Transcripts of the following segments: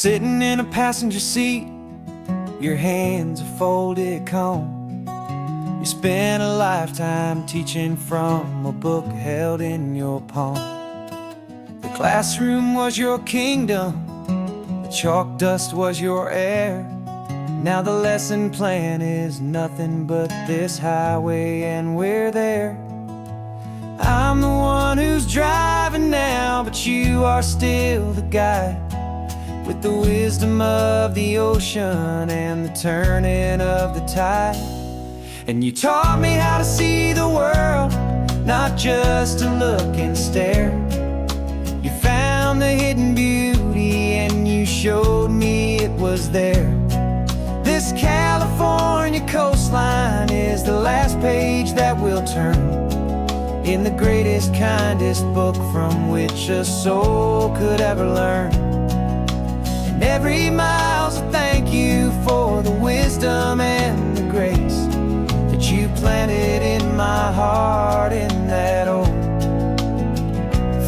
Sitting in a passenger seat, your hands are folded calm. You spent a lifetime teaching from a book held in your palm. The classroom was your kingdom, the chalk dust was your air. Now the lesson plan is nothing but this highway and we're there. I'm the one who's driving now, but you are still the guide, with the wisdom of the ocean and the turning of the tide. And you taught me how to see the world, not just to look and stare. You found the hidden beauty and you showed me it was there. This California coastline is the last page that we'll turn in the greatest, kindest book from which a soul could ever learn. And every mile's a thank you for the wisdom and the grace that you planted in my heart in that old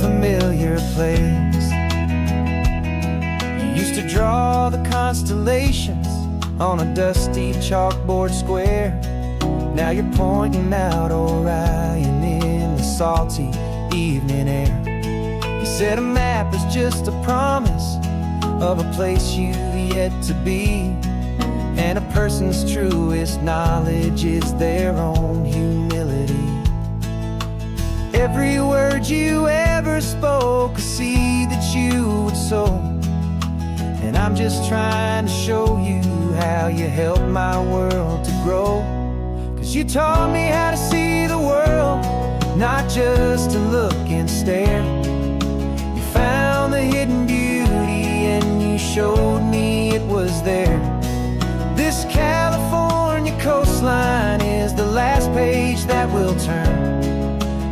familiar place. You used to draw the constellations on a dusty chalkboard square. Now you're pointing out Orion in the salty evening air. You said a map is just a promise of a place you've yet to be, and a person's truest knowledge is their own humility. Every word you ever spoke, a seed that you would sow, and I'm just trying to show you how you helped my world to grow. 'Cause you taught me how to see the world, not just to look and stare. You found the hidden beauty and you showed me it was there. This California coastline is the last page that we'll turn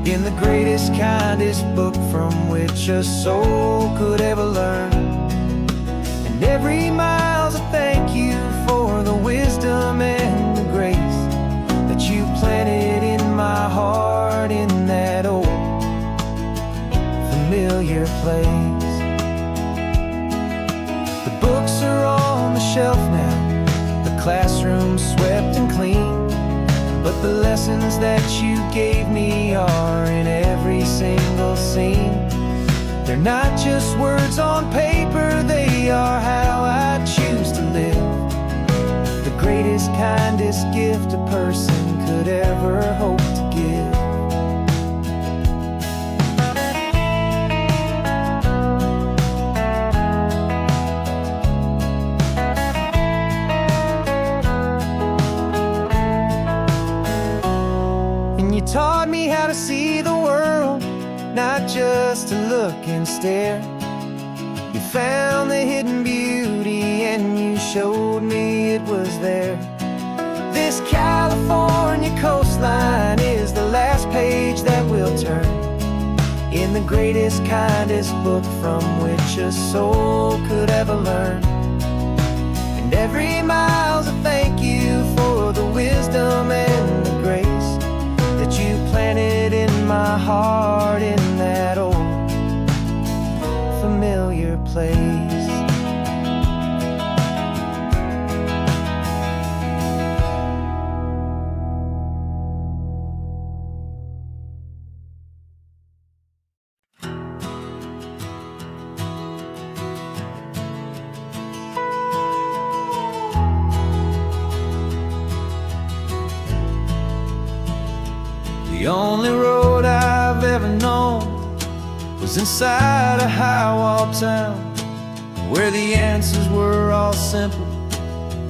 in the greatest, kindest book from which a soul could ever learn. And every mile's a thank you for the wisdom and the grace that you planted in my heart in that old familiar place. The books are on the shelf now, the classroom swept and clean, but the lessons that you gave me are in every single scene. They're not just words on paper, they are how I choose to live. The greatest, kindest gift a person could ever hope to give. And you taught me how to see the world, not just to look and stare. You found the hidden beauty and you showed me it was there. This California coastline is the last page that we'll turn in the greatest, kindest book from which a soul could ever learn. And every mile's a thank you for the wisdom and the grace that you planted in my heart in that old familiar place. The only road I've ever known was inside a high-walled town, where the answers were all simple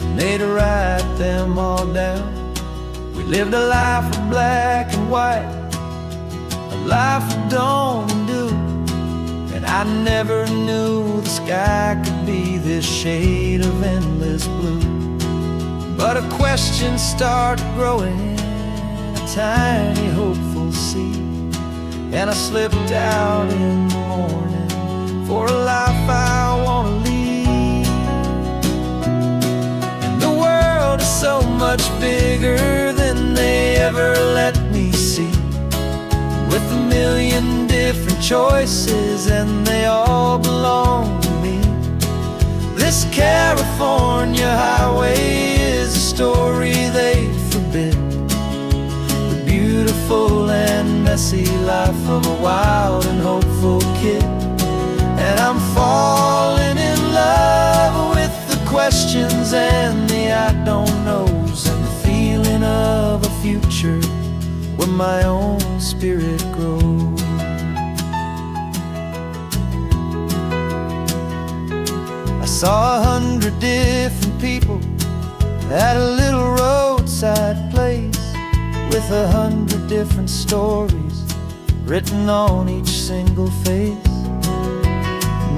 and they'd write them all down. We lived a life of black and white, a life of dawn and dew, and I never knew the sky could be this shade of endless blue. But a question started growing, tiny hopeful seed, and I slipped out in the morning for a life I want to lead. And the world is so much bigger than they ever let me see, with a million different choices and they all belong to me. California highway is a story they forbid, the beautiful and messy life of a wild and hopeful kid. And I'm falling in love with the questions and the I don't knows, and the feeling of a future where my own spirit grows. I saw 100 different people at a little roadside place, with 100 different stories written on each single face.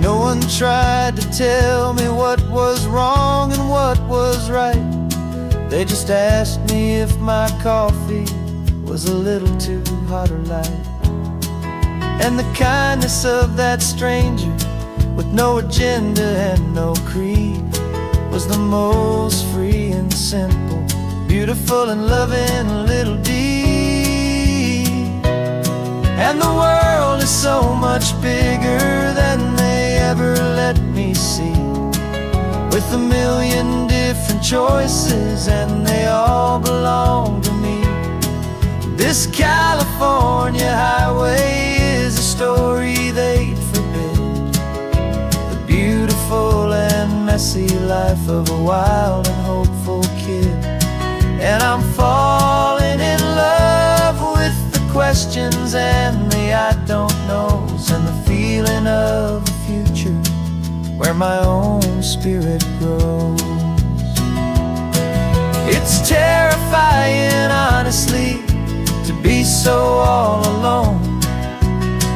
No one tried to tell me what was wrong and what was right. They just asked me if my coffee was a little too hot or light. And the kindness of that stranger, with no agenda and no creed, was the most free and simple, beautiful and loving little deed. And the world is so much bigger than they ever let me see, with a million different choices and they all belong to me. This California highway is a story they'd forbid, the beautiful and messy life of a wild and hopeful kid. And I'm falling in love with the questions and the I don't knows, and the feeling of a future where my own spirit grows. It's terrifying, honestly, to be so all alone,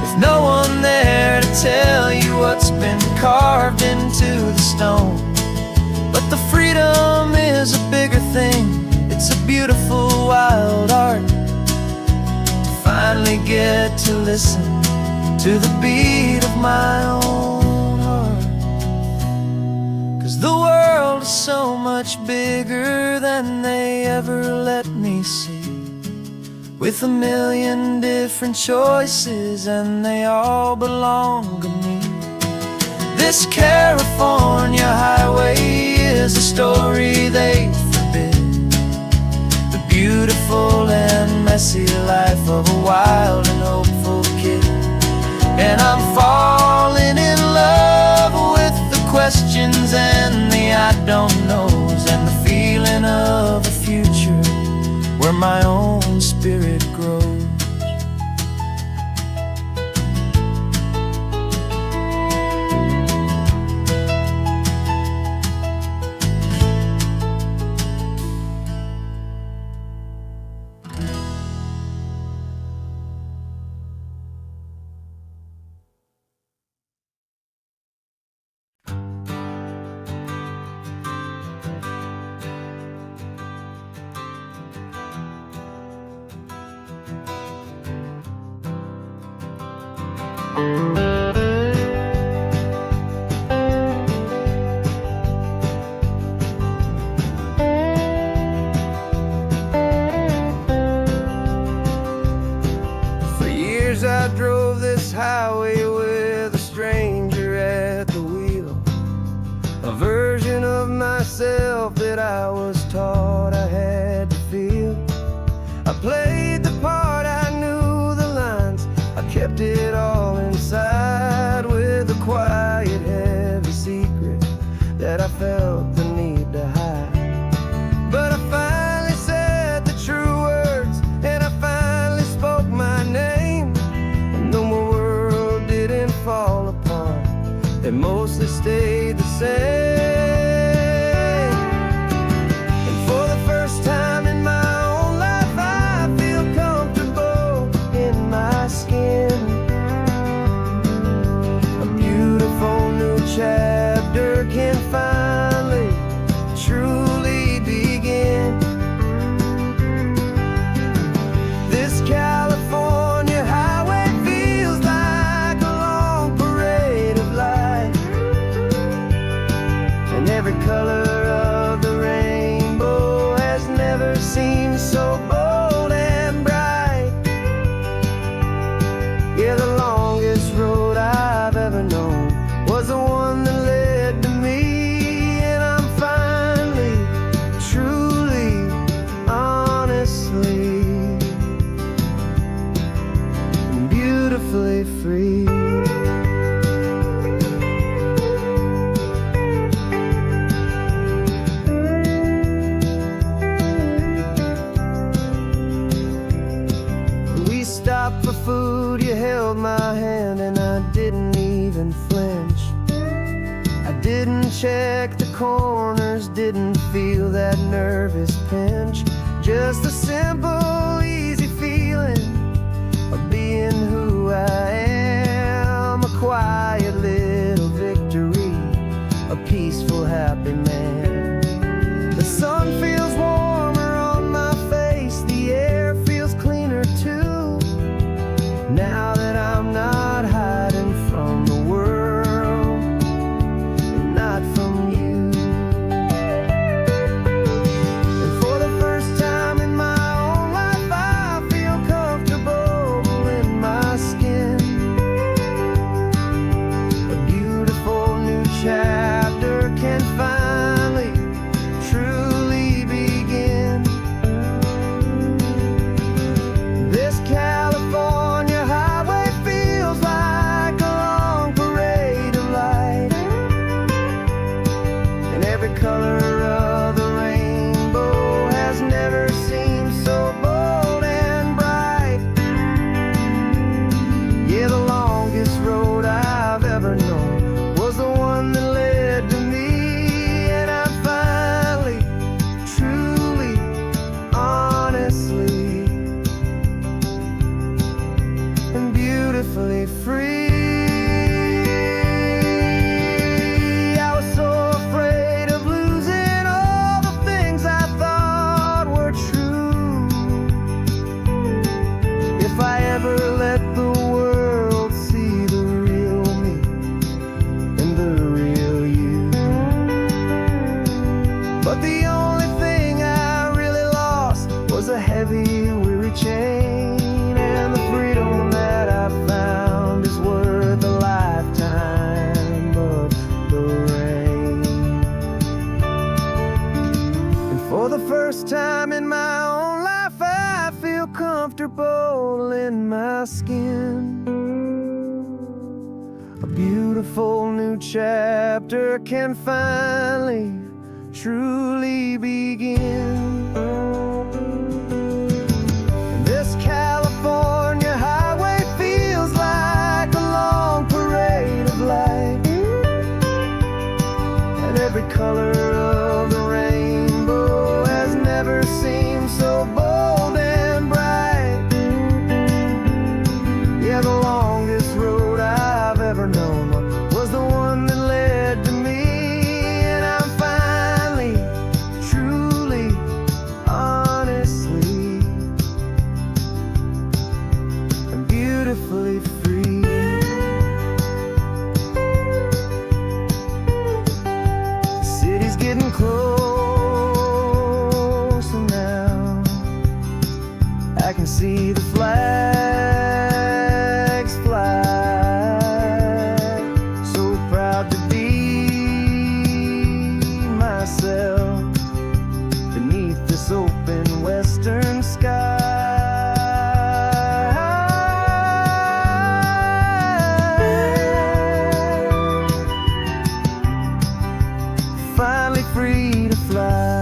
with no one there to tell you what's been carved into the stone. But the freedom is a bigger thing, it's a beautiful wild art, to finally get to listen to the beat of my own heart. 'Cause the world is so much bigger than they ever let me see, with a million different choices and they all belong to me. This California highway is a story they forbid, the beautiful and messy life of a wild and hopeful kid. And I'm falling in love with the questions and the I don't knows, and the feeling of a future where my own spirit grows. For years I drove this highway with a stranger at the wheel, a version of myself that I was taught I had to feel. I played the part, I knew the lines, I kept it all inside, with a quiet, heavy secret that I felt the need to hide. But I finally said the true words, and I finally spoke my name, and though my world didn't fall apart, it mostly stayed the same. And for the first time in my own life, I feel comfortable in my skin. A beautiful new chapter can finally held my hand and I didn't even flinch. I didn't check the corners, didn't feel that nervous pinch. Just a simple, easy feeling of being who I am. A quiet little victory, a peaceful, happy man. The sun feels warmer on my face, the air feels cleaner too. Now that I'm not hiding from the world, and not from you. And for the first time in my own life, I feel comfortable in my skin. A beautiful new chapter can finally, truly begin. This California highway feels like a long parade of light, and every color of the rainbow has never seemed so bold and bright. Yeah, the longest road I've ever known was the one that led to me, and I'm finally, truly, honestly, and beautifully free. I was so afraid of losing all the things I thought were true. If I ever let the world see the real me and the real you. But the only thing I really lost was a heavy, weary chain, and the freedom that I found is worth a lifetime of the rain. And for the first time in my own life, I feel comfortable in my skin. A beautiful new chapter can finally, truly begin. And this California highway feels like a long parade of light, and every color of the rainbow has never seemed so bold and bright. Yeah, the longest road I've ever known was the one that led to me, and I'm finally, truly, honestly, and beautifully free. The city's getting closer now. I can see the flags fly. So proud to be myself beneath this open western sky. Finally free to fly.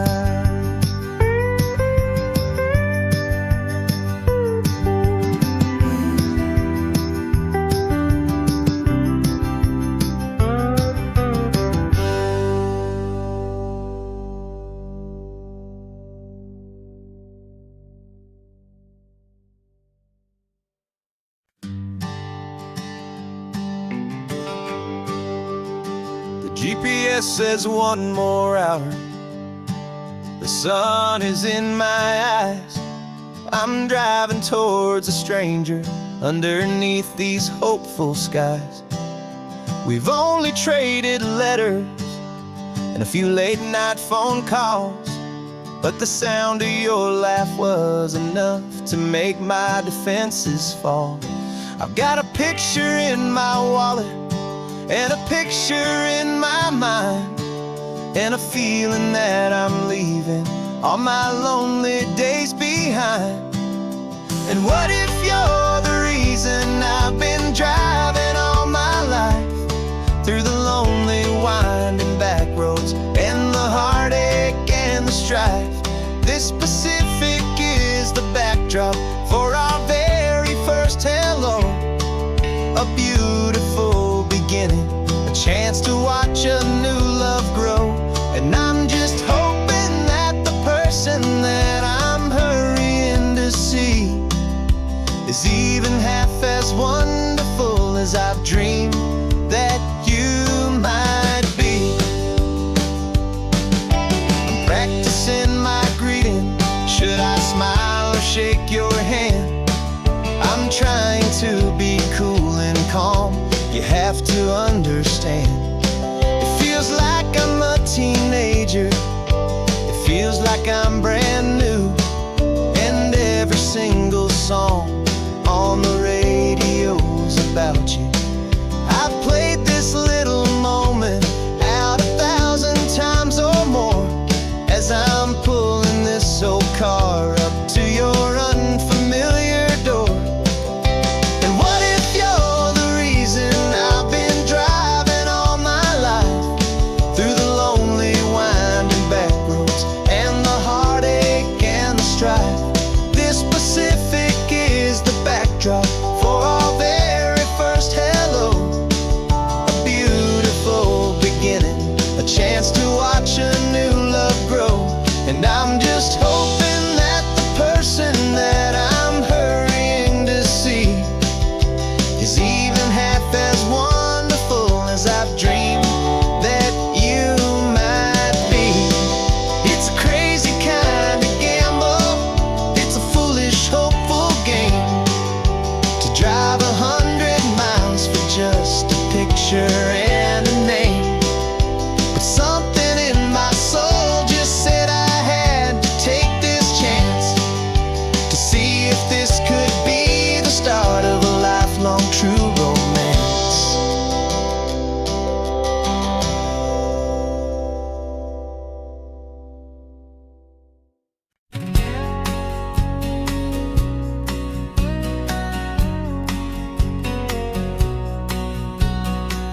GPS says one more hour. The sun is in my eyes. I'm driving towards a stranger underneath these hopeful skies. We've only traded letters and a few late night phone calls, but the sound of your laugh was enough to make my defenses fall. I've got a picture in my wallet and a picture in my mind, and a feeling that I'm leaving all my lonely days behind. And what if you're the reason I've been driving all my life, through the lonely winding back roads and the heartache and the strife? This Pacific is the backdrop for our very first hello. chance to watch a new love grow. And I'm just hoping that the person that I'm hurrying to see is even half as wonderful as I've dreamed that you might be. I'm practicing my greeting. Should I smile or shake your hand? I'm trying to be cool and calm. You have to understand. It feels like I'm a teenager. It feels like I'm brand new. And every single song on the radio's about you. I've played this little moment out 1,000 times or more as I'm pulling this old car up to your unfamiliar door. And what if you're the reason I've been driving all my life through the lonely winding back roads and the heartache and the strife? This Pacific is the backdrop for our very first hello. A beautiful beginning, a chance to watch a new love grow. And I'm just hoping that the person that I'm hurrying to see is even half as wonderful as I've dreamed that you might be. It's a crazy kind of gamble. It's a foolish, hopeful game to drive 100 miles for just a picture and a name. But something in my soul just said I had to take this chance to see if this could be the start of a lifelong true romance.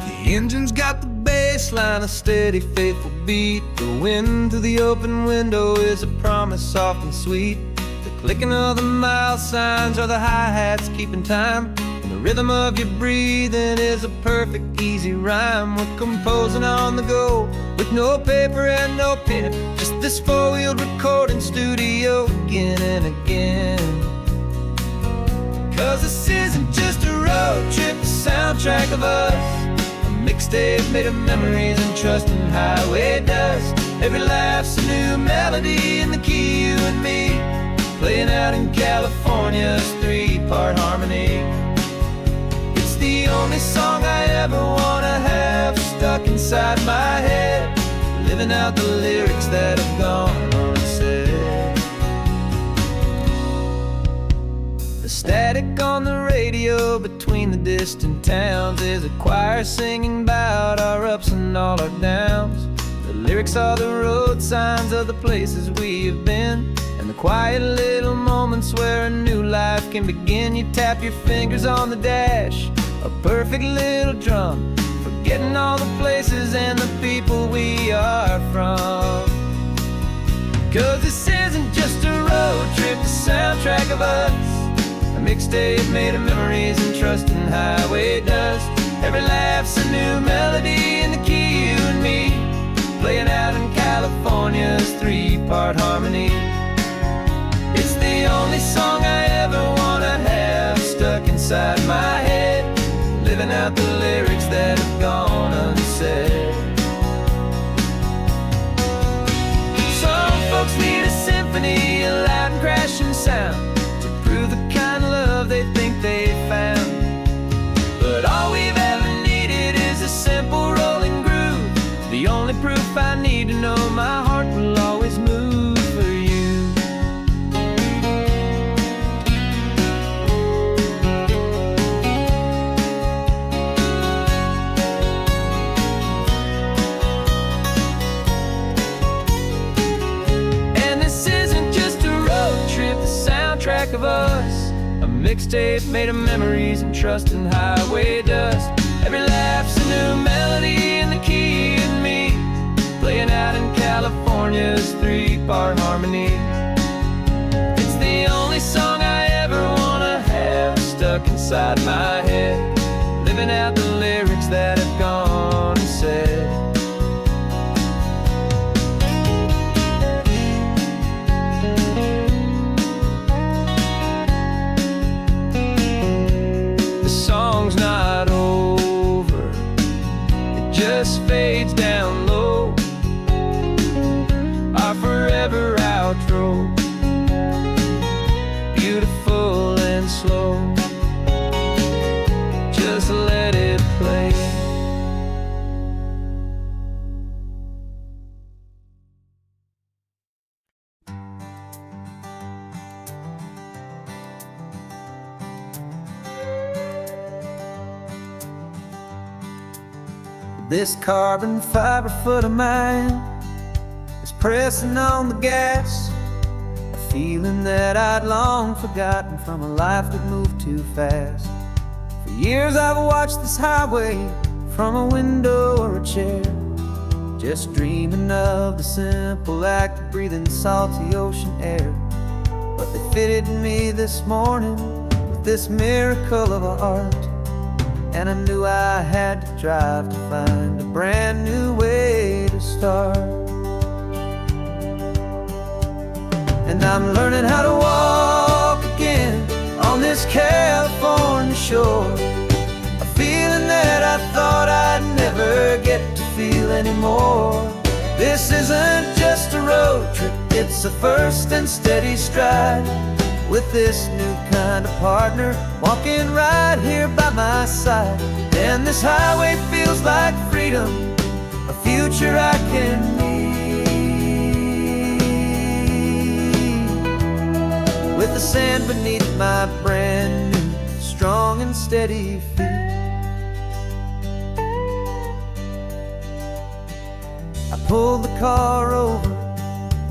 The engine's got the bass line, a steady, faithful beat. The wind through the open window is a promise soft and sweet. The clicking of the mile signs are the hi-hats keeping time. And the rhythm of your breathing is a perfect, easy rhyme. We're composing on the go with no paper and no pen, just this four-wheeled recording studio again and again. 'Cause this isn't just a road trip, the soundtrack of us. Mixtape made of memories and trust in highway dust. Every laugh's a new melody in the key, you and me, playing out in California's three-part harmony. It's the only song I ever wanna have stuck inside my head, living out the lyrics that have gone unsaid. The static on the radio between the distant towns is a choir singing about our ups and all our downs. The lyrics are the road signs of the places we have been, and the quiet little moments where a new life can begin. You tap your fingers on the dash, a perfect little drum, forgetting all the places and the people we are from. 'Cause this isn't just a road trip, the soundtrack of us. A mixtape made of memories and trust in highway dust. Every laugh's a new melody in the key, you and me, playing out in California's three-part harmony. It's the only song I ever wanna have stuck inside my head, living out the lyrics that have gone unsaid. Some folks need a symphony, a loud and crashing sound, the kind of love they think they found. But all we've ever needed is a simple rolling groove, the only proof I need to know my heart will always move for you. And this isn't just a road trip, the soundtrack of us. A mixtape made of memories and trust in highway dust. Every laugh's a new melody in the key, you and me, playing out in California's three-part harmony. It's the only song I ever wanna have stuck inside my head, living out the lyrics that have gone roll, beautiful and slow. Just let it play. This carbon fiber foot of mine is pressing on the gas, a feeling that I'd long forgotten from a life that moved too fast. For years I've watched this highway from a window or a chair, just dreaming of the simple act of breathing salty ocean air. But they fitted me this morning with this miracle of art, and I knew I had to drive to find a brand new way to start. And I'm learning how to walk again on this California shore, a feeling that I thought I'd never get to feel anymore. This isn't just a road trip, it's a first and steady stride, with this new kind of partner walking right here by my side. And this highway feels like freedom, a future I can need, with the sand beneath my brand new strong and steady feet. I pulled the car over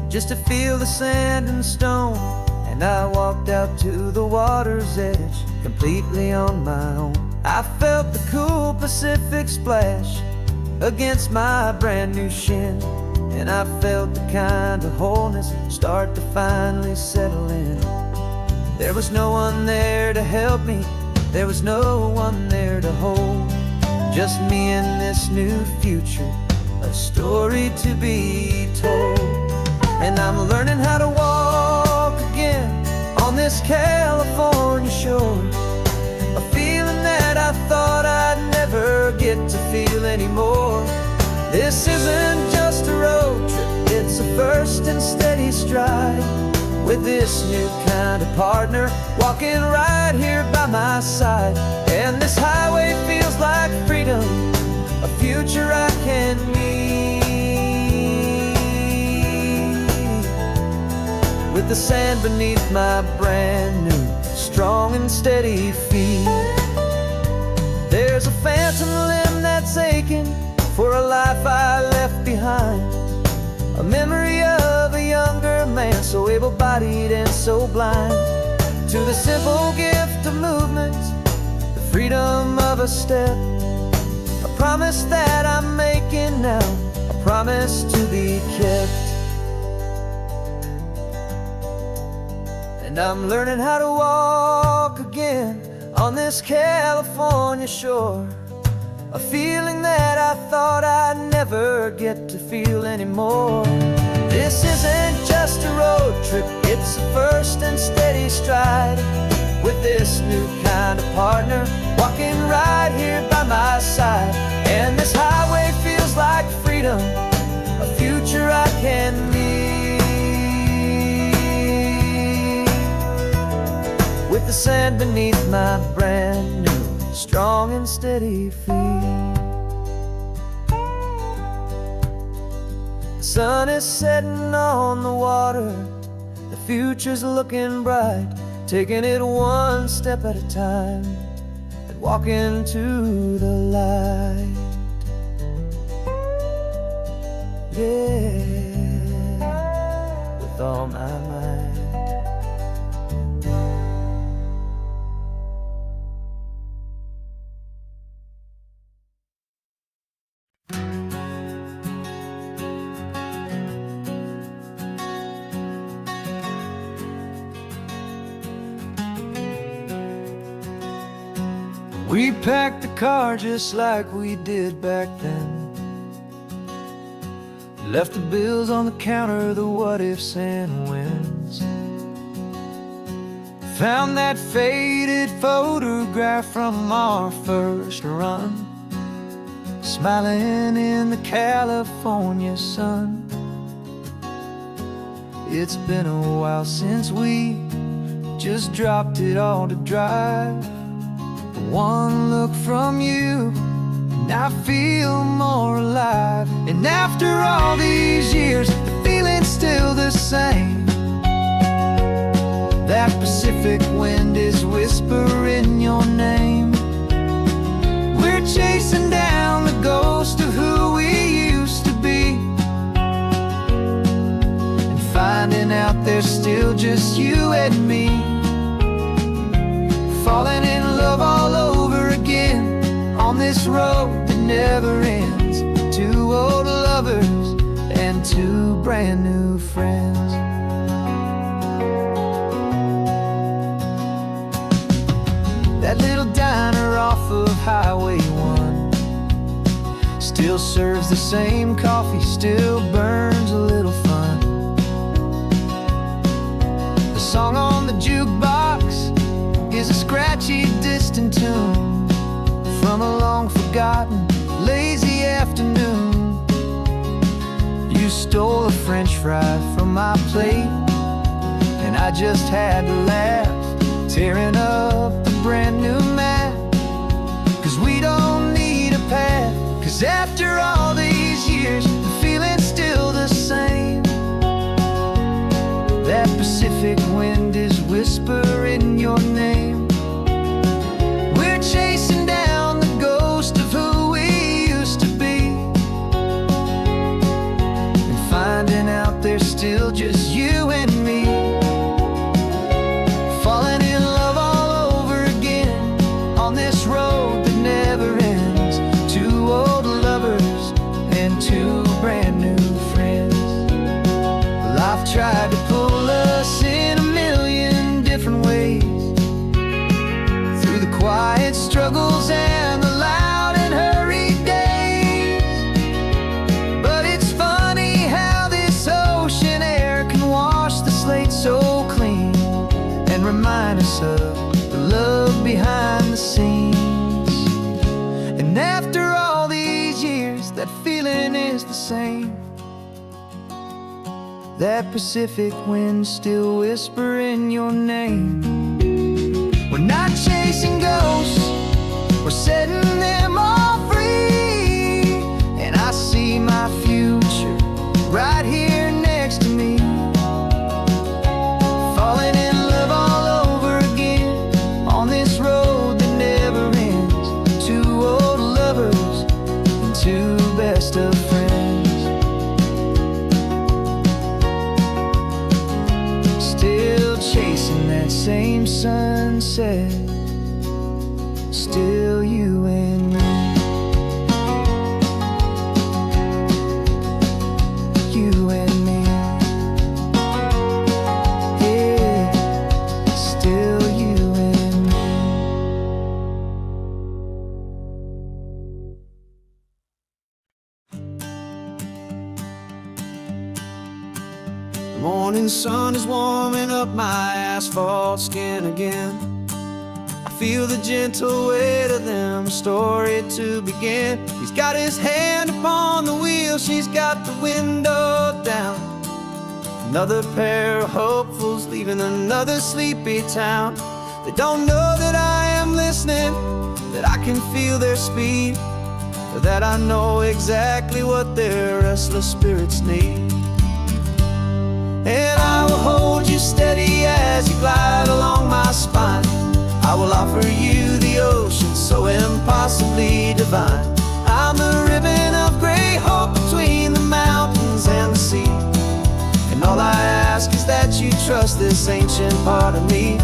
just to feel the sand and stone, and I walked out to the water's edge completely on my own. I felt the cool Pacific splash against my brand new shin, and I felt the kind of wholeness start to finally settle in. There was no one there to help me, there was no one there to hold, just me and this new future, a story to be told. And I'm learning how to walk again on this California shore, a feeling that I thought I'd never get to feel anymore. This isn't just a road trip, it's a first and steady stride, with this new kind of partner walking right here by my side. And this highway feels like freedom, a future I can need, with the sand beneath my brand new strong and steady feet. There's a phantom limb that's aching for a life I left behind, a memory of a younger man so able-bodied and so blind, to the simple gift of movement, the freedom of a step, a promise that I'm making now, a promise to be kept. And I'm learning how to walk again on this California shore, a feeling that I thought I'd never get to feel anymore. This isn't just a road trip, it's a first and steady stride, with this new kind of partner walking right here by my side. And this highway feels like freedom, a future I can need, with the sand beneath my brand new strong and steady feet. The sun is setting on the water, the future's looking bright, taking it one step at a time and walking to the light. Yeah, with all my might. We packed the car just like we did back then, left the bills on the counter, the what ifs and whens. Found that faded photograph from our first run, smiling in the California sun. It's been a while since we just dropped it all to drive. One look from you and I feel more alive. And after all these years, the feeling's still the same. That Pacific wind is whispering your name. We're chasing down the ghost of who we used to be, and finding out there's still just you and me. Falling in love all over again on this road that never ends. Two old lovers and two brand new friends. That little diner off of Highway 1 still serves the same coffee, still burns a little fun. The song on the jukebox is a scratchy, distant tune from a long forgotten, lazy afternoon. You stole a French fry from my plate, and I just had to laugh, tearing up the brand new map. Cause we don't need a path, cause after all these years, the feeling's still the same. That Pacific wind is whispering your name. We're chasing down the ghost of who we used to be, and finding out there's still just you and me. Falling in love all over again on this road that never ends. Two old lovers and two brand new friends. Life tried to pull us in a million different ways, through the quiet struggles and the loud and hurried days. But it's funny how this ocean air can wash the slate so clean, and remind us of the love behind the scenes. And after all these years, that feeling is the same. That Pacific wind still whispering your name. We're not chasing ghosts, we're setting them all free. And I see my future right here next to me. Falling in love all over again on this road that never ends. Two old lovers and two best of friends. Still chasing that same sunset, still you and me. You and me. Yeah, still you and me. The morning sun is warming up my asphalt skin again. I feel the gentle weight of them, story to begin. He's got his hand upon the wheel, she's got the window down. Another pair of hopefuls leaving another sleepy town. They don't know that I am listening, that I can feel their speed, or that I know exactly what their restless spirits need. And I will hold you steady as you glide along my spine. I will offer you the ocean so impossibly divine. I'm the ribbon of gray hope between the mountains and the sea. And all I ask is that you trust this ancient part of me.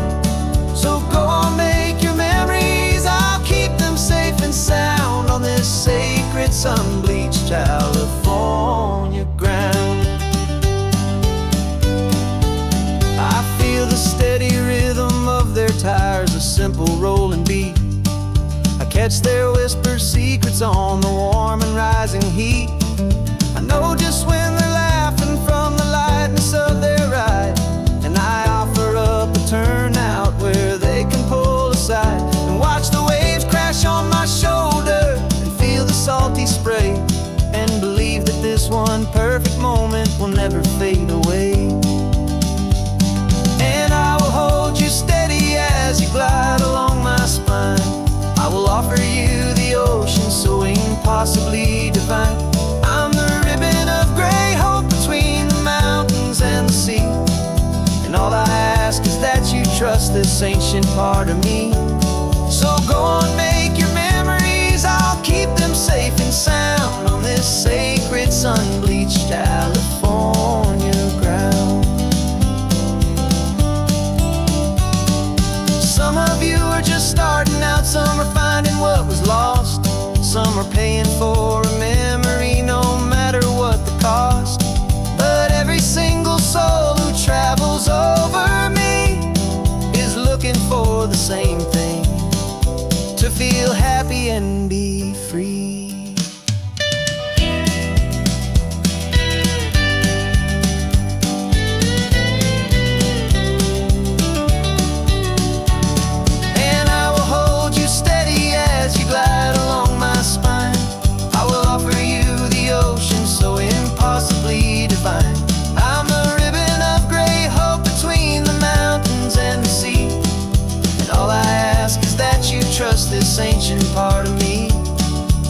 So go on, make your memories, I'll keep them safe and sound on this sacred sun-bleached California ground. I feel the steady rhythm of their tires, a simple rolling beat. I catch their whispered secrets on the warm and rising heat. I know just when they're laughing from the lightness of their ride, and I offer up a turnout where they can pull aside and watch the waves crash on my shoulder and feel the salty spray, and believe that this one perfect moment will never fade away. impossibly divine. I'm the ribbon of gray hope between the mountains and the sea. And all I ask is that you trust this ancient part of me. So go on, make your memories, I'll keep them safe and sound on this sacred sun-bleached California ground. Some of you are just starting out, some are finding what was lost, some are paying for a memory no matter what the cost. But every single soul who travels over me is looking for the same thing: to feel happy and be free. And I will hold you steady as you glide along my spine. I will offer you the ocean so impossibly divine. I'm a ribbon of gray hope between the mountains and the sea. And all I ask is that you trust this ancient part of me.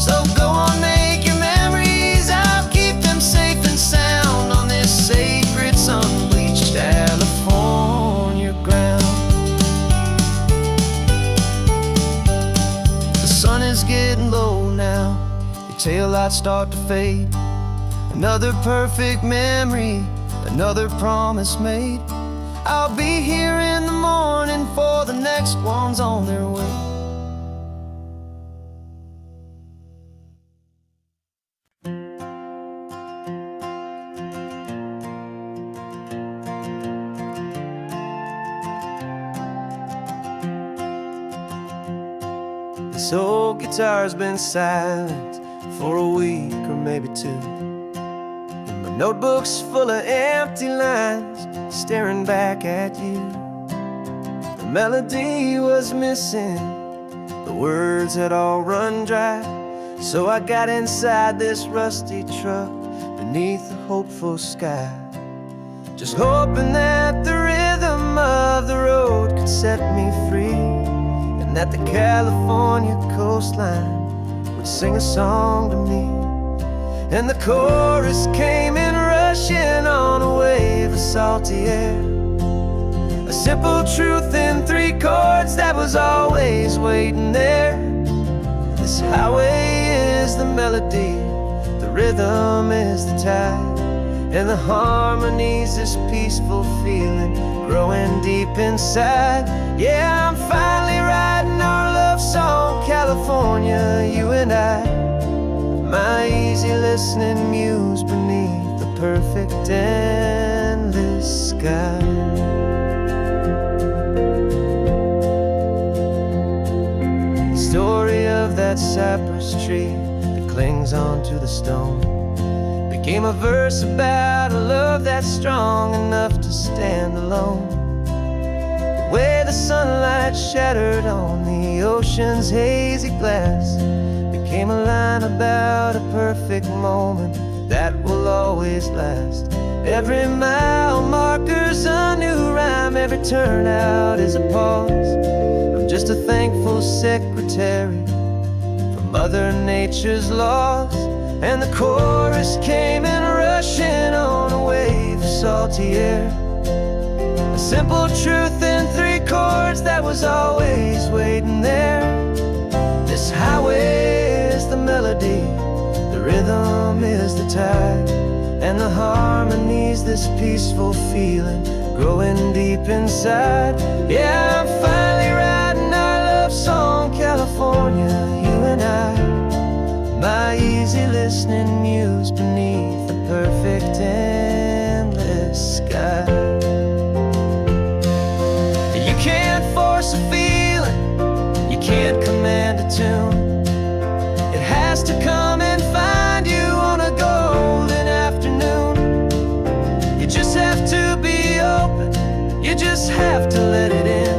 So go on, make your memories, I'll keep them safe and sound on this sacred sun-bleached California ground. The sun is getting low now, your taillights start to fade. Another perfect memory, another promise made. I'll be here in the morning for the next ones on their way. This old guitar's been silent for a week or maybe two. And my notebook's full of empty lines staring back at you. The melody was missing, the words had all run dry. So I got inside this rusty truck beneath the hopeful sky, just hoping that the rhythm of the road could set me free, and that the California coastline would sing a song to me. And the chorus came in rushing on a wave of salty air, a simple truth in 3 chords that was always waiting there. This highway is the melody, the rhythm is the tide, and the harmony's this peaceful feeling growing deep inside. Yeah, I'm finally writing our love song, California, you and I. My easy listening muse beneath the perfect endless sky. The story of that cypress tree that clings onto the stone became a verse about a love that's strong enough to stand alone. The way the sunlight shattered on the ocean's hazy glass became a line about a perfect moment that will always last. Every mile marker's a new rhyme, every turnout is a pause. I'm just a thankful secretary for Mother Nature's laws. And the chorus came in rushing on a wave of salty air, a simple truth in 3 chords that was always waiting there. This highway is the melody, the rhythm is the tide, and the harmony's this peaceful feeling growing deep inside. Yeah, I'm finally writing our love song, California, you and I. My easy listening muse beneath the perfect endless sky. You can't force a feeling, you can't command a tune. It has to come and find you on a golden afternoon. You just have to be open, you just have to let it in.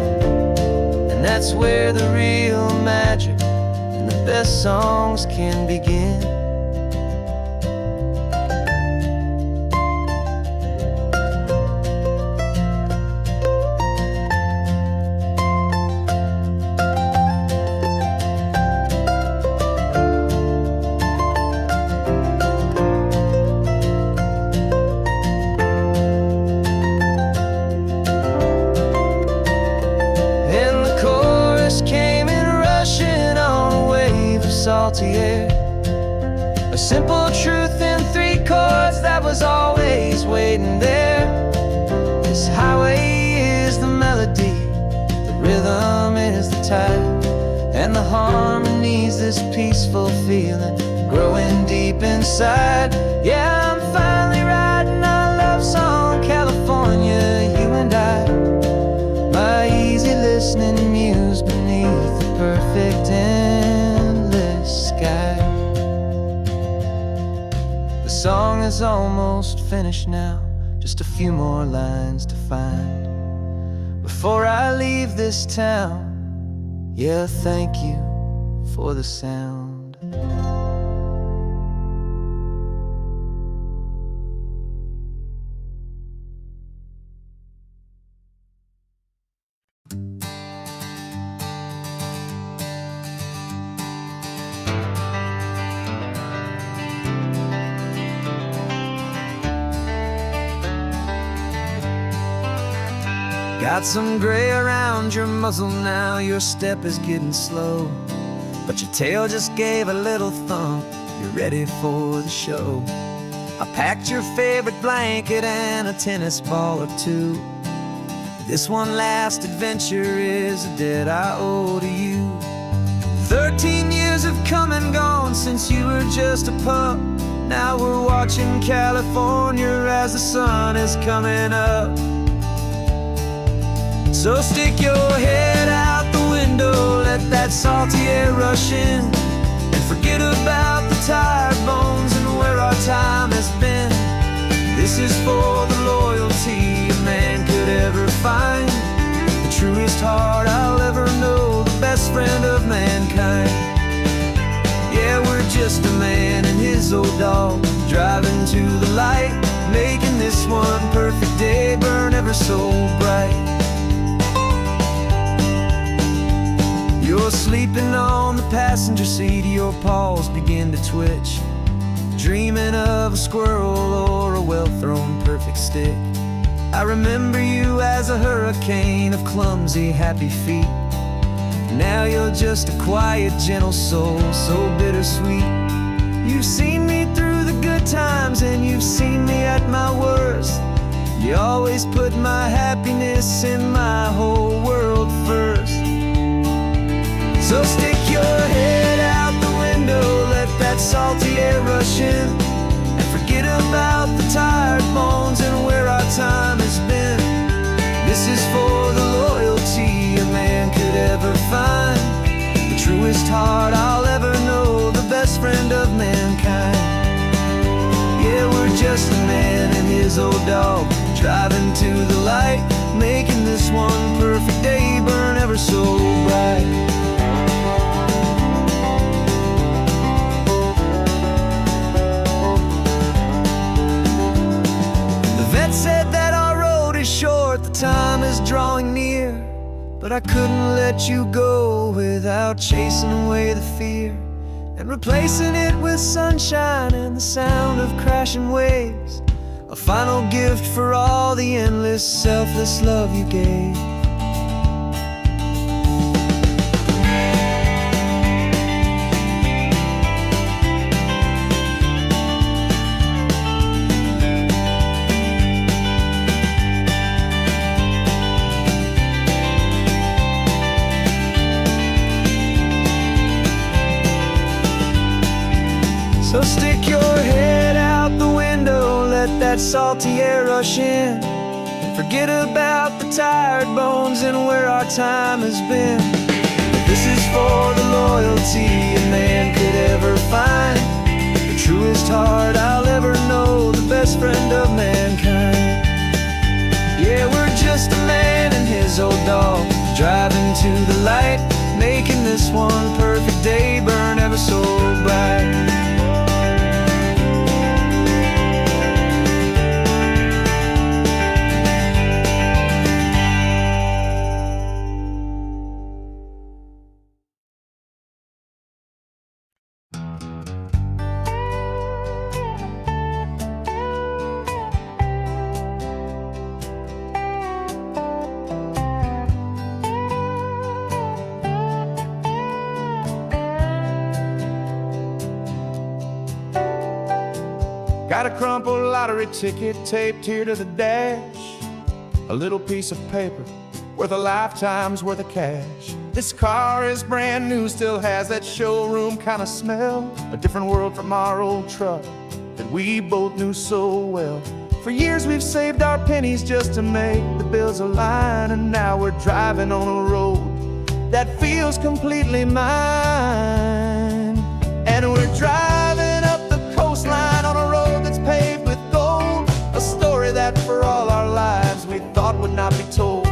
And that's where the real magic and the best songs can begin. salty air. A simple truth in 3 chords that was always waiting there. This highway is the melody, the rhythm is the tide, and the harmony's this peaceful feeling growing deep inside. Yeah, I'm finally writing our love song, California, you and I. My easy listening muse beneath the perfect endless sky. The song is almost finished now, just a few more lines to find before I leave this town. Yeah, thank you for the sound. Got some gray around your muzzle now, your step is getting slow, but your tail just gave a little thump, you're ready for the show. I packed your favorite blanket and a tennis ball or two. This one last adventure is a debt I owe to you. 13 years have come and gone since you were just a pup. Now we're watching California as the sun is coming up. So stick your head out the window, let that salty air rush in, and forget about the tired bones and where our time has been. This is for the loyalty a man could ever find, the truest heart I'll ever know, the best friend of mankind. Yeah, we're just a man and his old dog, driving to the light, making this one perfect day burn ever so bright. You're sleeping on the passenger seat, your paws begin to twitch, dreaming of a squirrel or a well-thrown perfect stick. I remember you as a hurricane of clumsy, happy feet. Now you're just a quiet, gentle soul, so bittersweet. You've seen me through the good times and you've seen me at my worst. You always put my happiness in my whole world first. So stick your head out the window, let that salty air rush in, and forget about the tired bones and where our time has been. This is for the loyalty a man could ever find, the truest heart I'll ever know, the best friend of mankind. Yeah, we're just a man and his old dog, driving to the light, making this one perfect day burn ever so bright. Said that our road is short, the time is drawing near, but I couldn't let you go without chasing away the fear and replacing it with sunshine and the sound of crashing waves, a final gift for all the endless, selfless love you gave. So stick your head out the window, let that salty air rush in, and forget about the tired bones and where our time has been. This is for the loyalty a man could ever find, the truest heart I'll ever know, the best friend of mankind. Yeah, we're just a man and his old dog, driving to the light, making this one perfect day burn ever so bright. Got a crumpled lottery ticket taped here to the dash, a little piece of paper worth a lifetime's worth of cash. This car is brand new, still has that showroom kind of smell, a different world from our old truck that we both knew so well. For years we've saved our pennies just to make the bills align, and now we're driving on a road that feels completely mine. And we're driving up the coastline on a road that's paved with gold, a story that for all our lives we thought would not be told.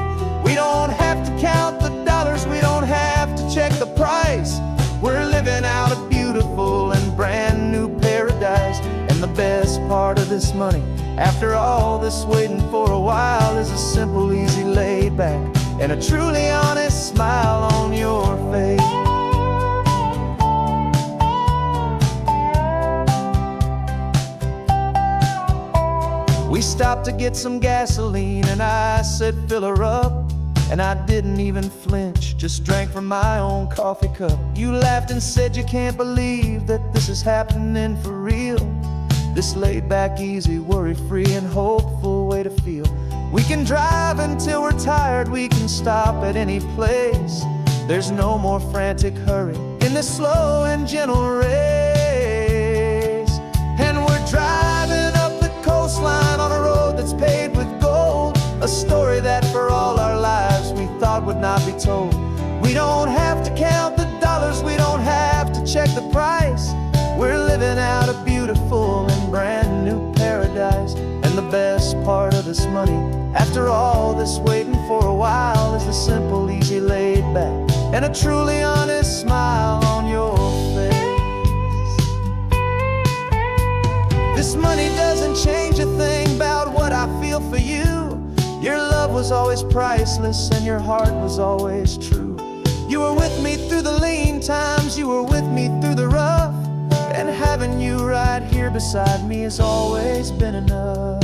We don't have to count the dollars, we don't have to check the price. We're living out a beautiful and brand new paradise. And the best part of this money, after all this waiting for a while, is a simple, easy, laid back, and a truly honest smile on your face. We stopped to get some gasoline and I said fill her up, and I didn't even flinch, just drank from my own coffee cup. You laughed and said you can't believe that this is happening for real. This laid back, easy, worry-free and hopeful way to feel. We can drive until we're tired, we can stop at any place. There's no more frantic hurry in this slow and gentle race. And we're driving up the coastline on a road that's paved with gold, a story that for all our lives we thought would not be told. We don't have to count the dollars, we don't have to check the price. We're living out a beautiful and brand new paradise. And the best part of this money, after all this waiting for a while, is the simple, easy, laid back, and a truly honest smile on your face. This money doesn't change a thing about what I feel for you. Your love was always priceless and your heart was always true. You were with me through the lean times, you were with me through the rough, and having you right here beside me has always been enough.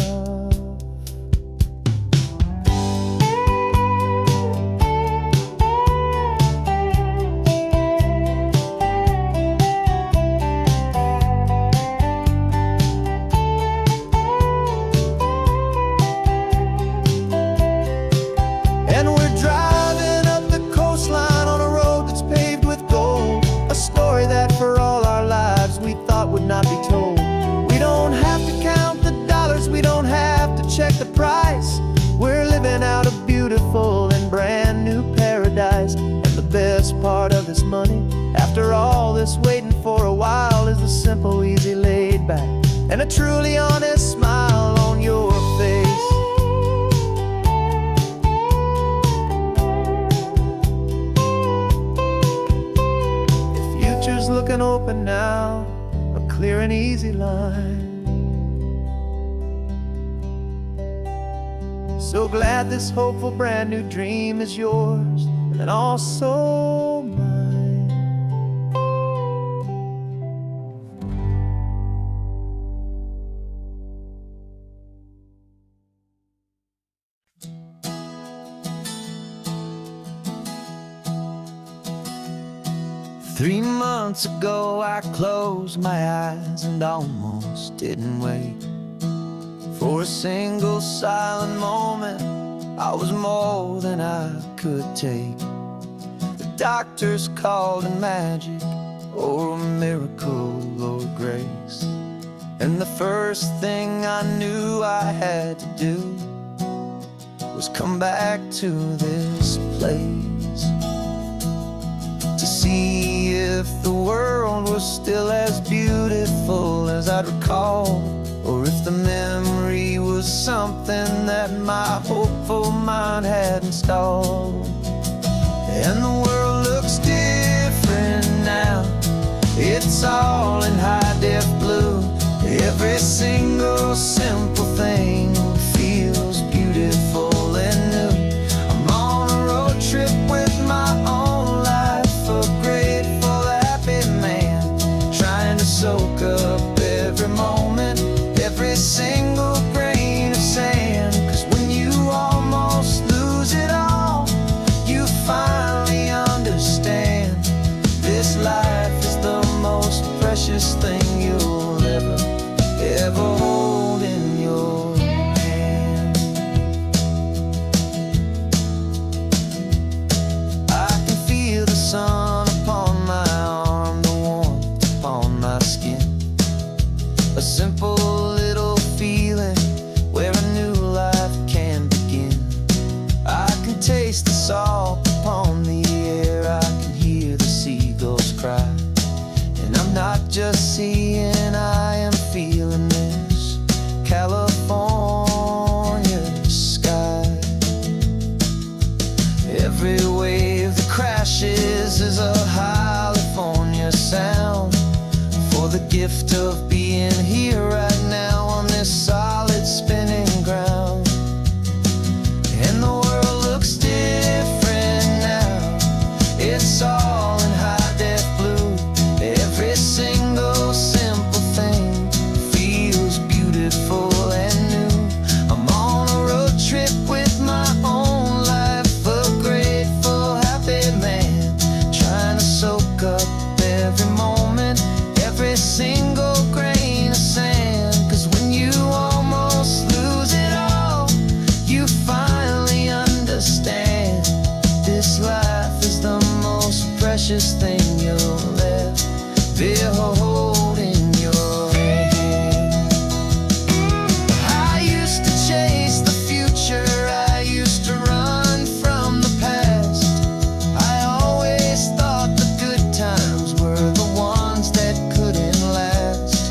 3 months ago I closed my eyes and almost didn't wait for a single silent moment. I was more than I could take. The doctors called it magic, or a miracle, or grace. And the first thing I knew I had to do was come back to this place, to see if the world was still as beautiful as I'd recall, or if the memory was something that my hopeful mind had installed. And the world looks different now, it's all in high-def blue. Every single simple thing feels beautiful and new. I'm on a road trip with my own life, a grateful, happy man, trying to soak up every moment, every single grain of sand. 'Cause when you almost lose it all, you finally understand this life is the most precious thing you'll ever hold. taste the salt upon the air. I can hear the seagulls cry. And I'm not just seeing, I am feeling this California sky. Every wave that crashes is a California sound. For the gift of being here right now on this solid spinning ground. And the world looks different now. It's all in high-def blue. Every single simple thing feels beautiful and new. I'm on a road trip with my own life, a grateful, happy man, trying to soak up every moment, every single grain of sand. 'Cause when you almost lose it all, you finally understand this life is the most precious thing you'll ever hold in your hand. I used to chase the future, I used to run from the past. I always thought the good times were the ones that couldn't last.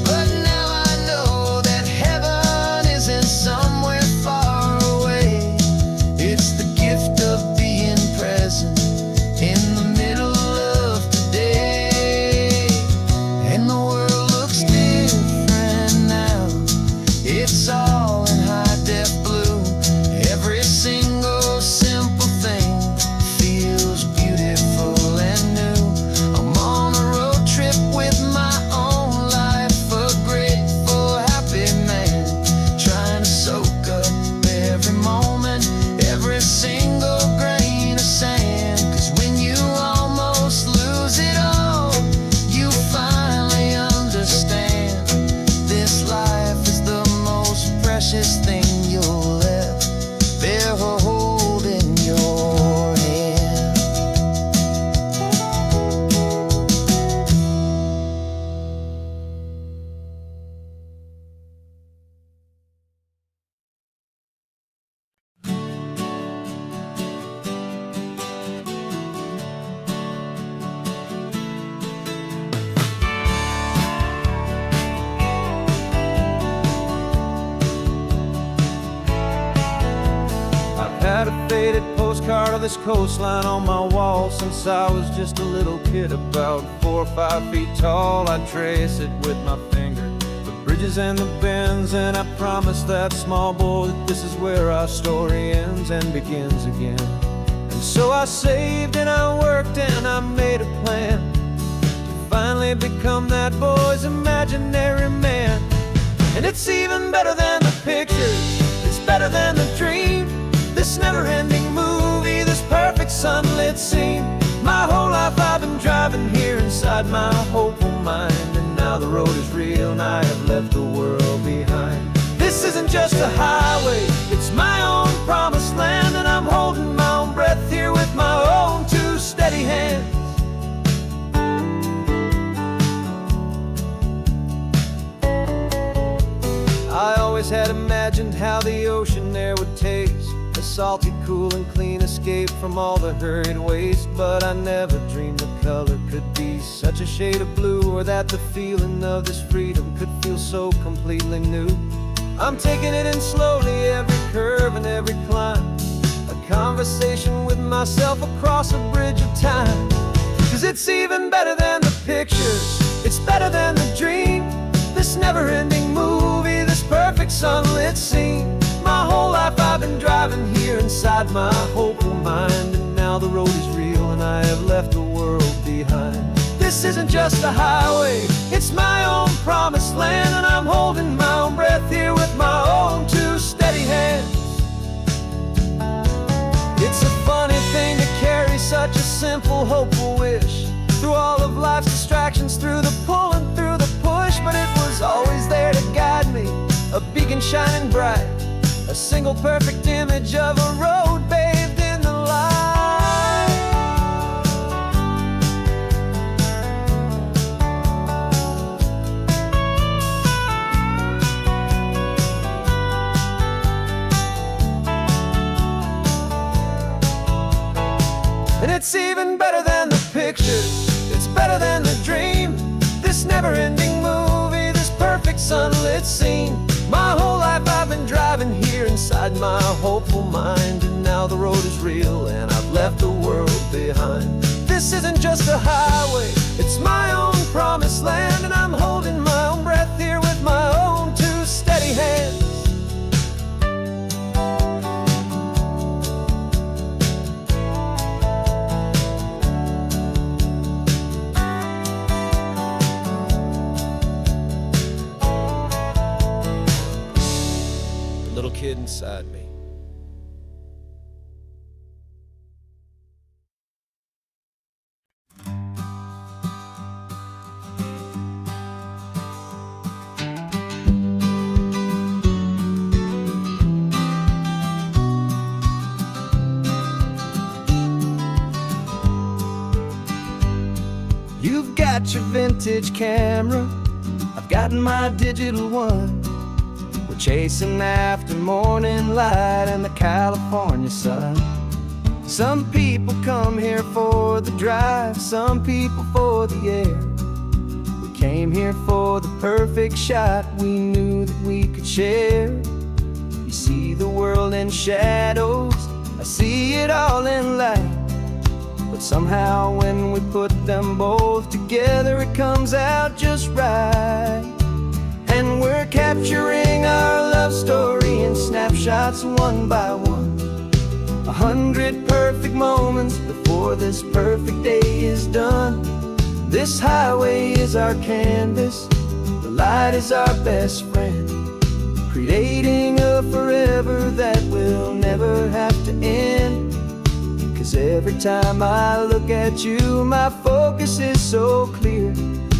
But now I know that heaven isn't somewhere far away. It's the gift of being present in the middle of today. And the world looks different now. It's all in high-def blue. Every single simple thing feels beautiful and new. I'm on a road trip with my own life, a grateful, happy man, trying to soak up every moment, every single grain of sand. 'Cause when you almost lose it all, you finally understand this life is the most precious thing you'll ever hold in your hand. I've had a faded postcard of this coastline on my wall since I was just a little kid, about 4 or 5 feet tall. I trace it with my finger, the bridges and the bends, and I promise that small boy that this is where our story ends and begins again. And so I saved and I worked and I made a plan to finally become that boy's imaginary man. And it's even better than the pictures, it's better than the dream. This never-ending movie, this perfect sunlit scene. My whole life I've been driving here inside my hopeful mind, and now the road is real and I have left the world behind. This isn't just a highway, it's my own promised land, and I'm holding my own breath here with my own 2 steady hands. I always had imagined how the ocean there would taste, a salty, cool and clean escape from all the hurried waste. But I never dreamed the color could be such a shade of blue, or that the feeling of this freedom could feel so completely new. I'm taking it in slowly, every curve and every climb, a conversation with myself across a bridge of time. 'Cause it's even better than the pictures, it's better than the dream. This never-ending movie, this perfect sunlit scene. My whole life I've been driving here inside my hopeful mind, and now the road is real and I have left the world behind. This isn't just a highway, it's my own promised land, and I'm holding my own breath here with my own 2 steady hands. It's a funny thing to carry such a simple, hopeful wish through all of life's distractions, through the pull and through the push. But it was always there to guide me, a beacon shining bright, a single perfect image of a road bathed in the light. And it's even better than the picture, it's better than the dream. This never-ending movie, this perfect sunlit scene. My whole life I've been driving here inside my hopeful mind, and now the road is real and I've left the world behind. This isn't just a highway, it's my own promised land, and I'm holding my own breath here with my own two steady hands. The little kid inside me. You've got your vintage camera, I've got my digital one. We're chasing after morning light and the California sun. Some people come here for the drive, some people for the air. We came here for the perfect shot we knew that we could share. You see the world in shadows, I see it all in light. But somehow when we put them both together, it comes out just right. And we're capturing our love story in snapshots one by one. 100 perfect moments before this perfect day is done. This highway is our canvas, the light is our best friend, creating a forever that will never have to end. 'Cause every time I look at you, my focus is so clear.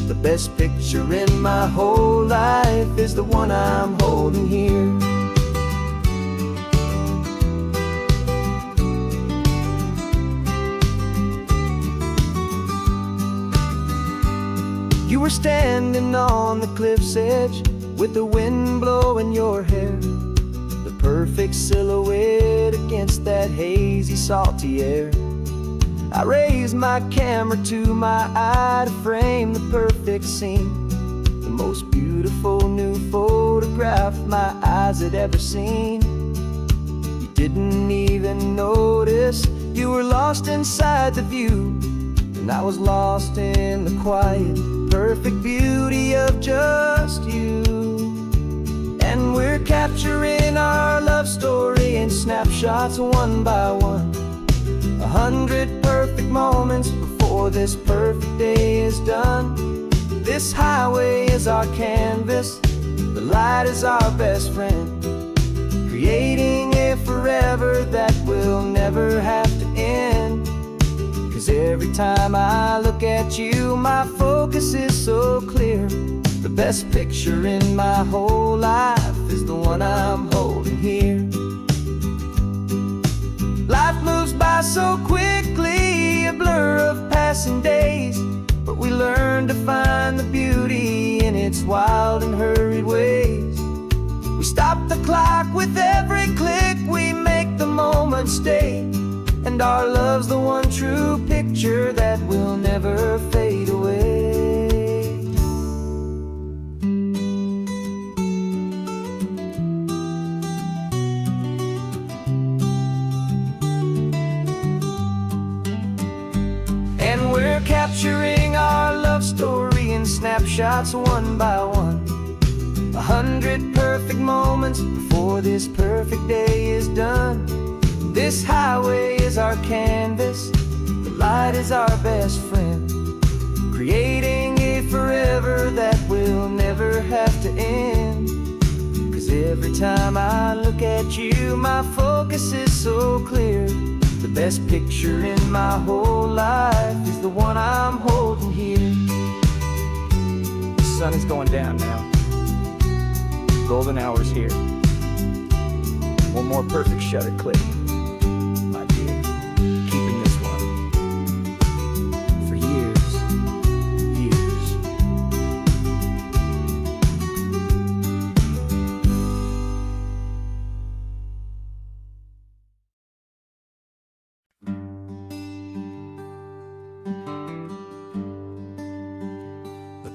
The best picture in my whole life is the one I'm holding here. You were standing on the cliff's edge with the wind blowing your hair, the perfect silhouette against that hazy, salty air. I raised my camera to my eye to frame the perfect scene, the most beautiful new photograph my eyes had ever seen. You didn't even notice you were lost inside the view, and I was lost in the quiet, perfect beauty of just you. And we're capturing our love story in snapshots one by one. 100 perfect moments before this perfect day is done. This highway is our canvas, the light is our best friend, creating a forever that will never have to end. 'Cause every time I look at you, my focus is so clear. The best picture in my whole life is the one I'm holding here. Life moves by so quickly, a blur of passing days, but we learn to find the beauty in its wild and hurried ways. We stop the clock with every click, we make the moment stay, and our love's the one true picture that will never fade away. And we're capturing our love story in snapshots one by one. 100 perfect moments before this perfect day is done. This highway is our canvas, the light is our best friend, creating a forever that will never have to end. 'Cause every time I look at you, my focus is so clear. The best picture in my whole life is the one I'm holding here. The sun is going down now. Golden hour's here. One more perfect shutter click, my dear. Keeping this one for years, years.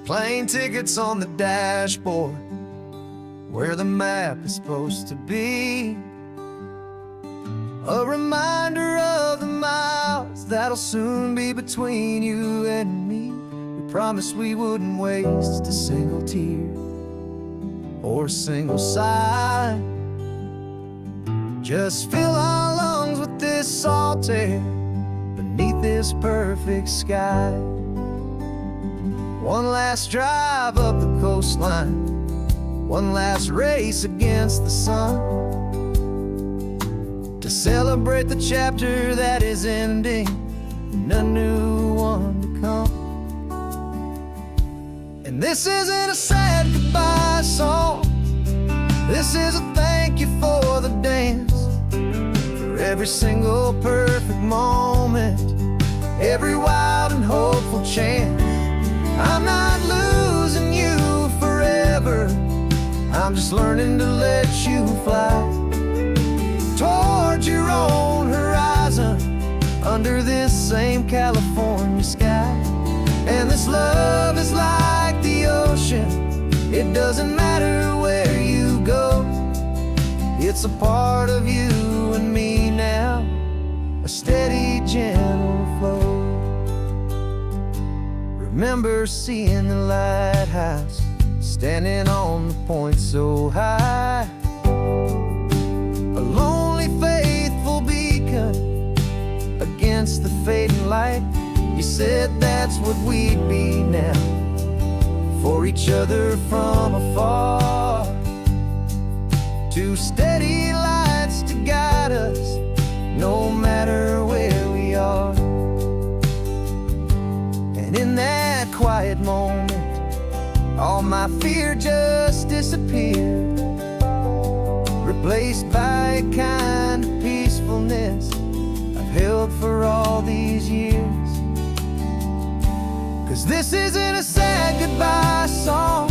plane tickets on the dashboard, where the map is supposed to be. A reminder of the miles that'll soon be between you and me. We promised we wouldn't waste a single tear or a single sigh. Just fill our lungs with this salt air beneath this perfect sky. One last drive up the coastline, one last race against the sun, to celebrate the chapter that is ending and a new one to come. And this isn't a sad goodbye song, this is a thank you for the dance, for every single perfect moment, every wild and hopeful chance. I'm not losing you forever, I'm just learning to let you fly towards your own horizon, under this same California sky. And this love is like the ocean, it doesn't matter where you go, it's a part of you and me now, a steady, gentle flow. Remember seeing the lighthouse, standing on the point so high, a lonely, faithful beacon against the fading light. You said that's what we'd be now, for each other from afar. Two steady lights to guide us, no matter where we are. And in that quiet moment, all my fear just disappeared, replaced by a kind of peacefulness I've held for all these years. 'Cause this isn't a sad goodbye song,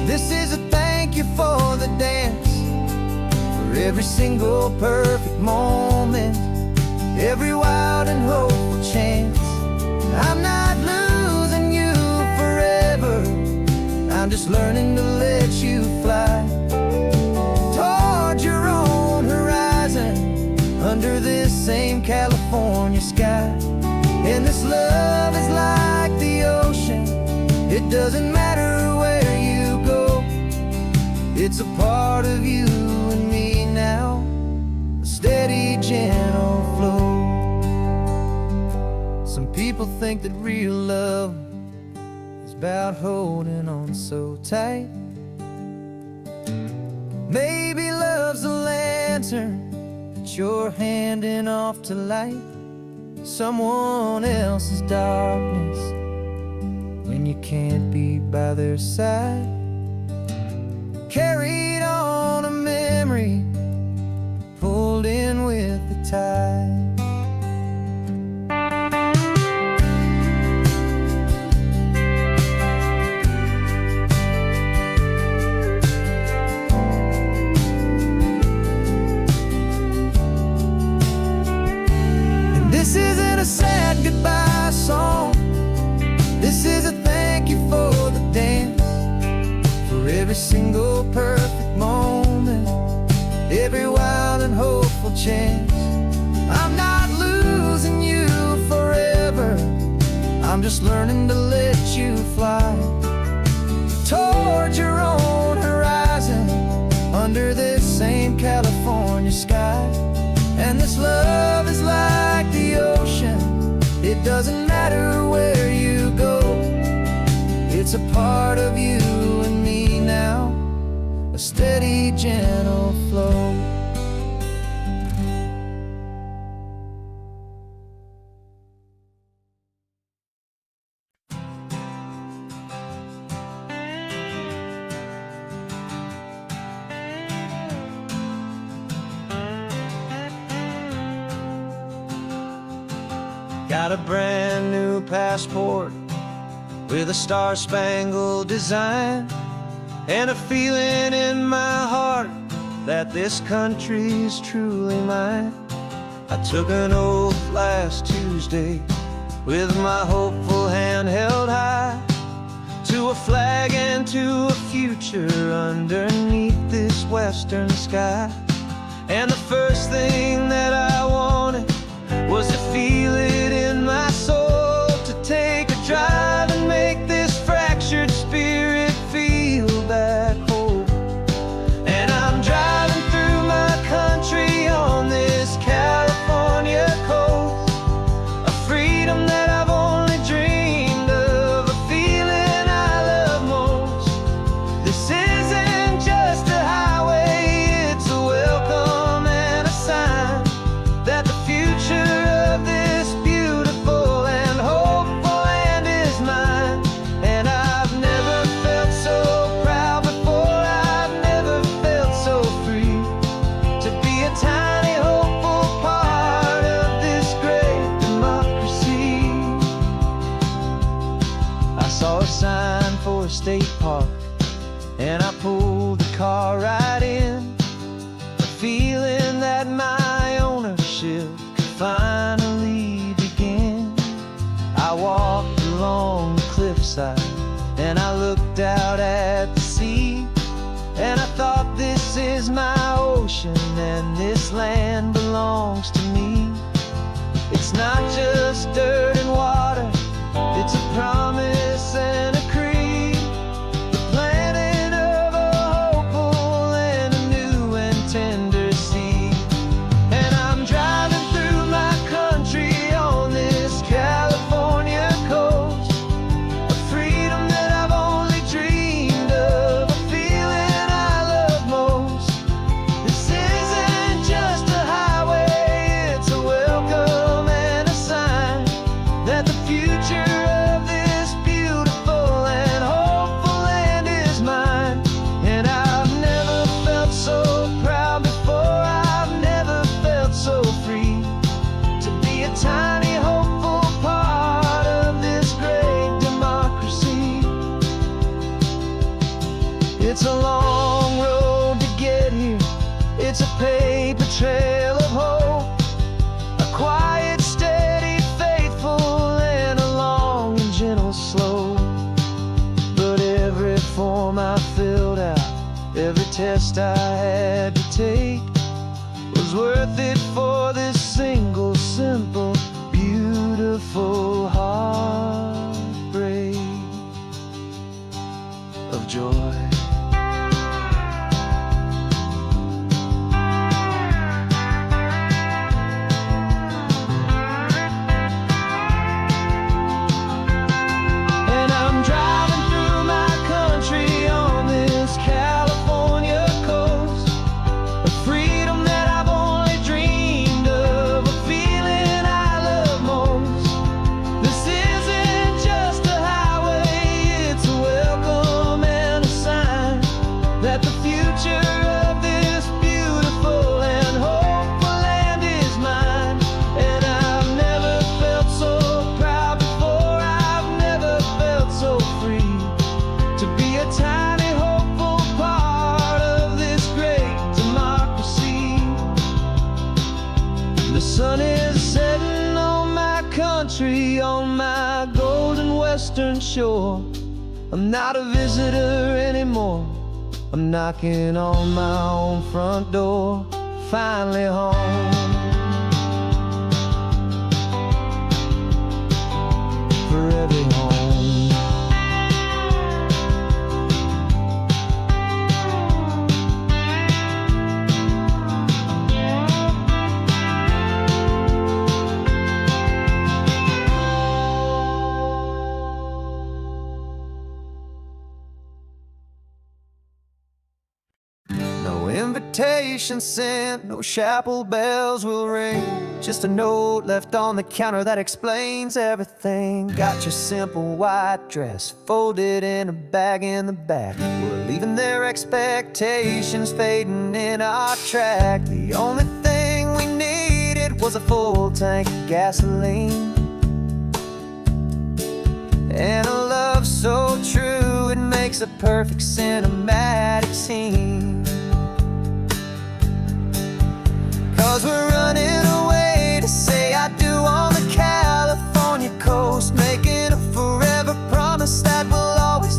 this is a thank you for the dance, for every single perfect moment, every wild and hopeful chance. I'm not losing you forever, I'm just learning to let you fly towards your own horizon, under this same California sky. And this love is like the ocean, it doesn't matter where you go, it's a part of you and me now, a steady, gentle flow. Some people think that real love is about holding on so tight. Maybe love's a lantern that you're handing off to light someone else's darkness when you can't be by their side. Carried on a memory, pulled in with the tide. This isn't a sad goodbye song, this is a thank you for the dance, for every single perfect moment, every wild and hopeful chance. I'm not losing you forever, I'm just learning to let you fly towards your own horizon, under this same California sky. And this love is like the ocean, it doesn't matter where you go, it's a part of you and me now, a steady, gentle flow. Got a brand new passport with a star-spangled design, and a feeling in my heart that this country's truly mine. I took an oath last Tuesday with my hopeful hand held high to a flag and to a future underneath this western sky. And the first thing that I wanted was to feel it in my soul, to take a drive and make this fractured spirit feel back home. And I'm driving through my country on this California coast, a freedom that I've only dreamed of, a feeling I love most. This isn't just a highway, it's a welcome and a sign that the future of this beautiful and hopeful land is mine. And I've never felt so proud before, I've never felt so free, to be a tiny hopeful part of this great democracy. I saw a sign for a state park, and I pulled the car right in, feeling that my ownership could finally begin. I walked along the cliffside and I looked out at the sea, and I thought, this is my ocean and this land belongs to me. It's not just dirt and water, it's a promise and a creed, the planting of a hopeful and a new and tender seed. And I'm driving through my country on this California coast, a freedom that I've only dreamed of, a feeling I love most. This isn't just a highway, it's a welcome and a sign that the future of this beautiful and hopeful land is mine. And I've never felt so proud before, I've never felt so free, to be a tiny hopeful part of this great democracy. It's a long road to get here, it's a paper trail of hope, a quiet, steady, faithful, and a long and gentle slope. But every form I filled out, every test I had to take, was worth it for this single, simple, beautiful heartbreak of joy. And I'm driving through my country on this California coast, a freedom that I've only dreamed of, a feeling I love most. This isn't just a highway, it's a welcome and a sign that the future of this beautiful and hopeful land is mine. And I've never felt so proud before, I've never felt so free, to be a tiny hopeful part of this great democracy. The sun is setting on my country, on my golden western shore. I'm not a visitor anymore, I'm knocking on my own front door, finally home. For every home. No invitation sent, no chapel bells will ring, just a note left on the counter that explains everything. Got your simple white dress folded in a bag in the back. We're leaving their expectations fading in our track. The only thing we needed was a full tank of gasoline, and a love so true it makes a perfect cinematic scene. 'Cause we're running away to say I do on the California coast, making a forever promise that we'll always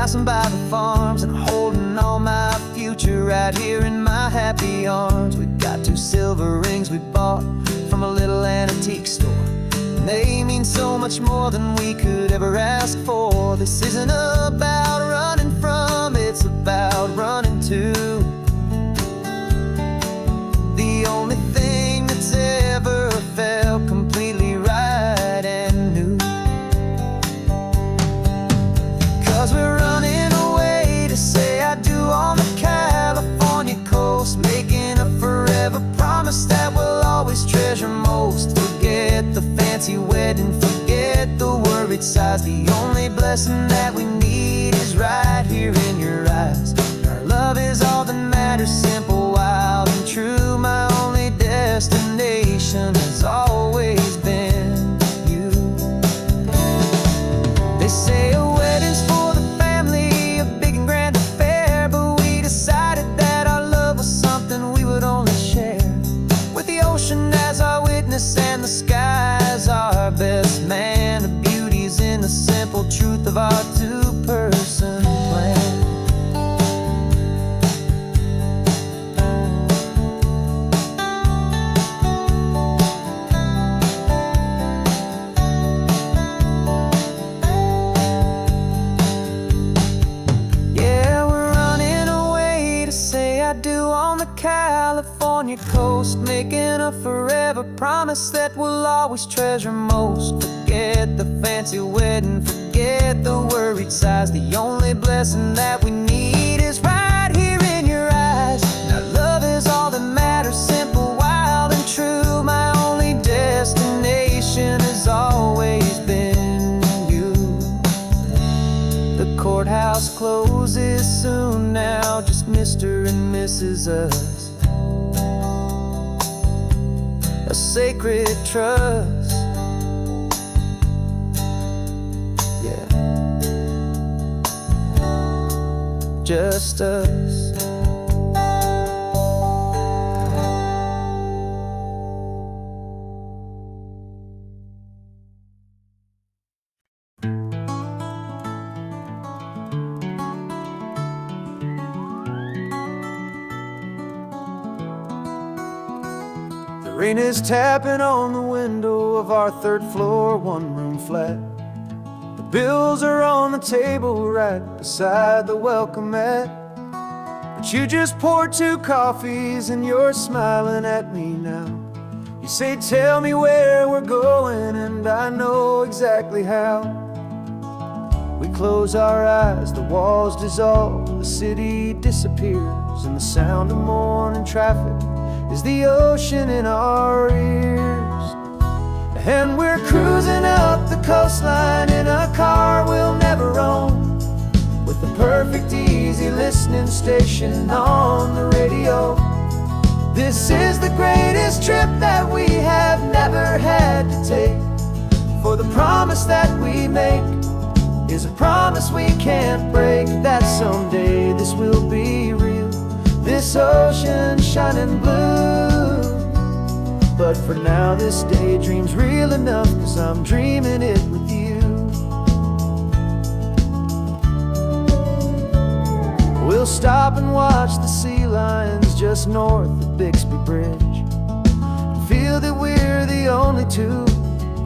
passing by the farms and holding all my future right here in my happy arms. We've got 2 silver rings we bought from a little antique store, and they mean so much more than we could ever ask for. This isn't about running from, it's about running to the only thing that's ever felt completely right and new. 'Cause we're running away to say I do on the California coast, making a forever promise that we'll always treasure most. Forget the fancy wedding, forget the worried sighs. The only blessing that we need is right here in your eyes. Our love is all that matters, simple, wild, and true. My only destination has always been you. They say a wedding's for the family, a big and grand affair, but we decided that our love was something we would only share with the ocean as our witness and the sky as our best man. The beauty's in the simple truth of our 2-person plan. California coast, making a forever promise that we'll always treasure most. Forget the fancy wedding, forget the worried sighs. The only blessing that we need is right here in your eyes. Now love is all that matters, simple, wild, and true. My only destination has always been you. The courthouse closes soon now, just Mr. and Mrs. Us. A sacred trust, yeah, just us. Rain is tapping on the window of our 3rd floor, 1-room flat. The bills are on the table right beside the welcome mat. But you just poured 2 coffees and you're smiling at me now. You say, tell me where we're going, and I know exactly how. We close our eyes, the walls dissolve, the city disappears, and the sound of morning traffic is the ocean in our ears. And we're cruising up the coastline in a car we'll never own, with the perfect easy listening station on the radio. This is the greatest trip that we have never had to take, for the promise that we make is a promise we can't break, that someday this will be real, this ocean shining blue. But for now this daydream's real enough, 'cause I'm dreaming it with you. We'll stop and watch the sea lions just north of Bixby Bridge, and feel that we're the only 2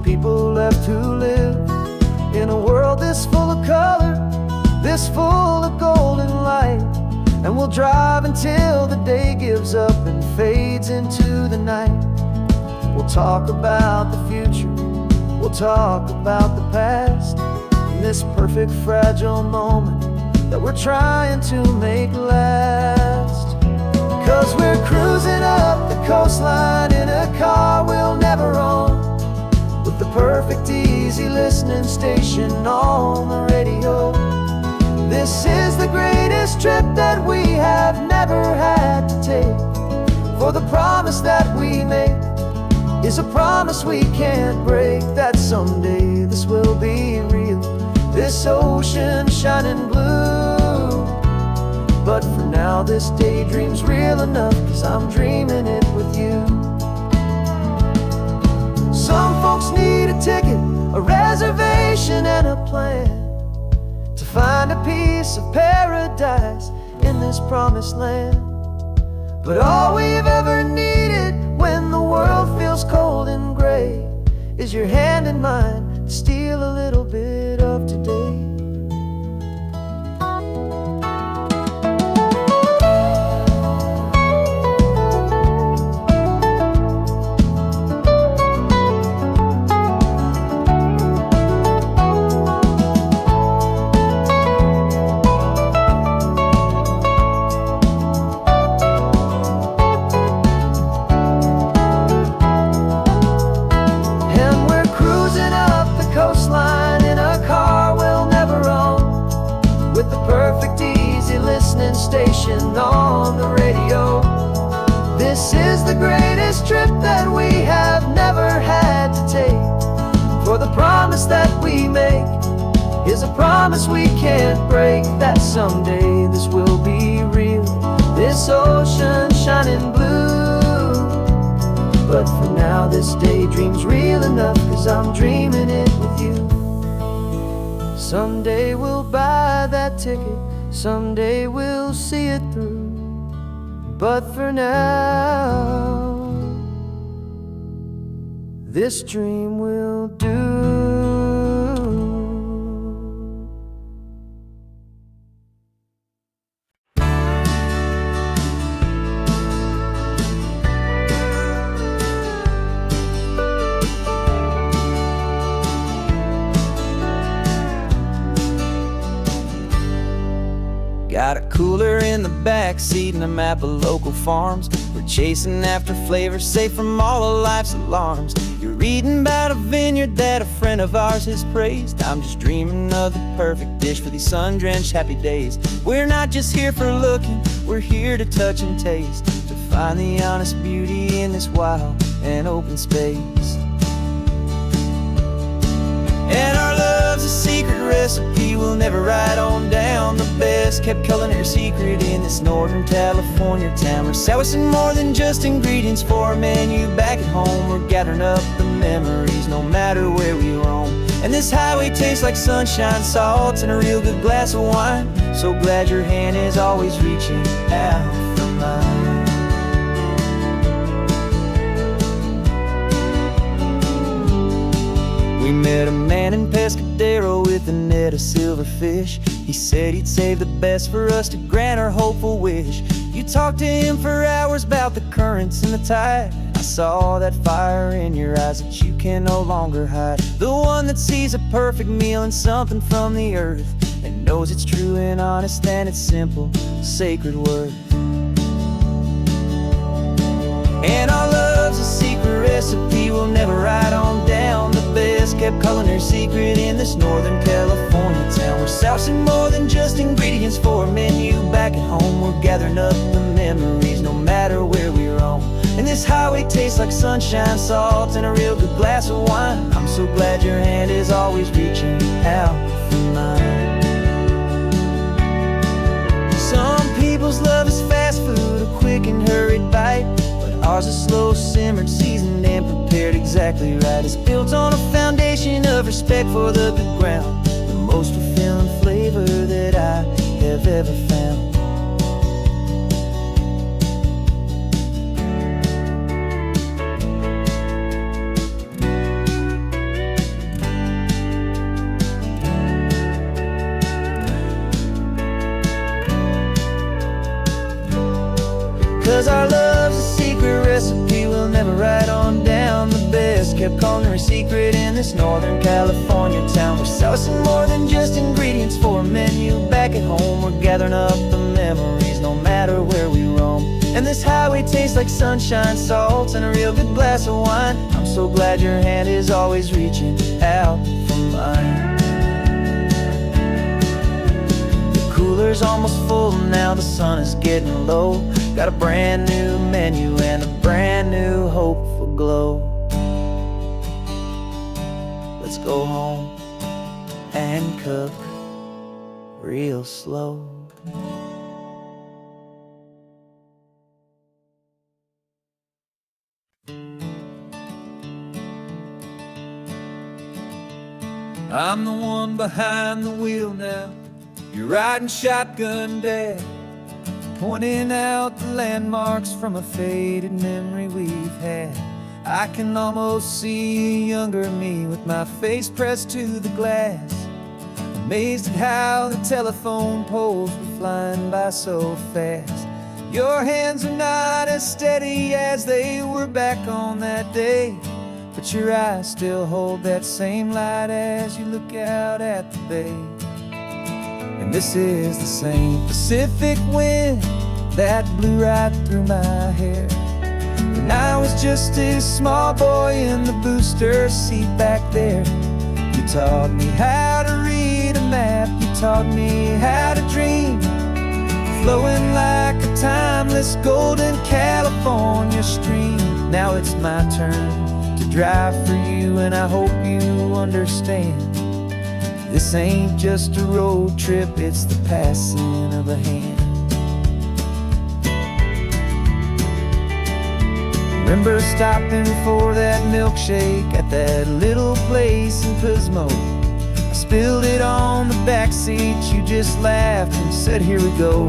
people left who live in a world this full of color, this full of golden light. And we'll drive until the day gives up and fades into the night. We'll talk about the future, we'll talk about the past, in this perfect fragile moment that we're trying to make last. 'Cause we're cruising up the coastline in a car we'll never own, with the perfect easy listening station on the radio. This is the greatest trip that we have never had to take, for the promise that we make is a promise we can't break, that someday this will be real, this ocean shining blue. But for now this daydream's real enough, 'cause I'm dreaming it with you. Some folks need a ticket, a reservation, and a plan to find a piece piece of paradise in this promised land. But all we've ever needed when the world feels cold and gray is your hand in mine to steal a little bit of today. Station on the radio. This is the greatest trip that we have never had to take. For the promise that we make is a promise we can't break, that someday this will be real, this ocean shining blue. But for now this daydream's real enough, 'cause I'm dreaming it with you. Someday we'll buy that ticket, someday we'll see it through. But for now, this dream will do. Got a cooler in the back seat and a map of local farms. We're chasing after flavors safe from all of life's alarms. You're reading about a vineyard that a friend of ours has praised. I'm just dreaming of the perfect dish for these sun-drenched happy days. We're not just here for looking, we're here to touch and taste, to find the honest beauty in this wild and open space. And our love's a secret recipe we'll never write on down. The best kept culinary secret in this Northern California town. We're selling more than just ingredients for a menu back at home. We're gathering up the memories no matter where we roam. And this highway tastes like sunshine, salt, and a real good glass of wine. So glad your hand is always reaching out for mine. We met a man in Pescadero with a net of silverfish. He said he'd save the best for us to grant our hopeful wish. You talked to him for hours about the currents and the tide. I saw that fire in your eyes that you can no longer hide. The one that sees a perfect meal in something from the earth, and knows it's true and honest and it's simple, sacred worth. And our love's a secret recipe we'll never write on down. The best kept culinary secret in this Northern California town. We're sourcing more than just ingredients for a menu back at home. We're gathering up the memories no matter where we roam. And this highway tastes like sunshine, salt, and a real good glass of wine. I'm so glad your hand is always reaching out for mine. Some people's love is fast food, a quick and hurried bite. Ours is slow simmered, seasoned, and prepared exactly right. It's built on a foundation of respect for the good ground, the most fulfilling flavor that I have ever found. 'Cause our love's a secret recipe we'll never write on down. The best kept culinary secret in this Northern California town. We're sourcing more than just ingredients for a menu back at home. We're gathering up the memories no matter where we roam. And this highway tastes like sunshine, salt, and a real good glass of wine. I'm so glad your hand is always reaching out for mine. The cooler's almost full now, the sun is getting low. Got a brand new menu and a brand new hopeful glow. Let's go home and cook real slow. I'm the one behind the wheel now, You're riding shotgun, Dad, pointing out the landmarks from a faded memory we've had. I can almost see a younger me with my face pressed to the glass, amazed at how the telephone poles were flying by so fast. Your hands are not as steady as they were back on that day, but your eyes still hold that same light as you look out at the bay. And this is the same Pacific wind that blew right through my hair when I was just a small boy in the booster seat back there. You taught me how to read a map, you taught me how to dream, flowing like a timeless golden California stream. Now it's my turn to drive for you, and I hope you understand. This ain't just a road trip, it's the passing of a hand. Remember stopping for that milkshake at that little place in Pismo? I spilled it on the back seat, you just laughed and said, "Here we go."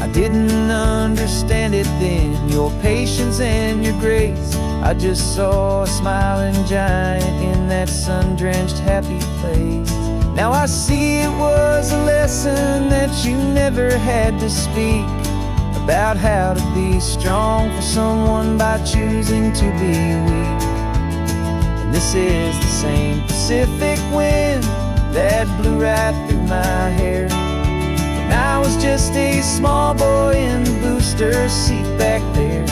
I didn't understand it then, your patience and your grace. I just saw a smiling giant in that sun-drenched happy place. Now I see it was a lesson that you never had to speak, about how to be strong for someone by choosing to be weak. And this is the same Pacific wind that blew right through my hair when I was just a small boy in the booster seat back there.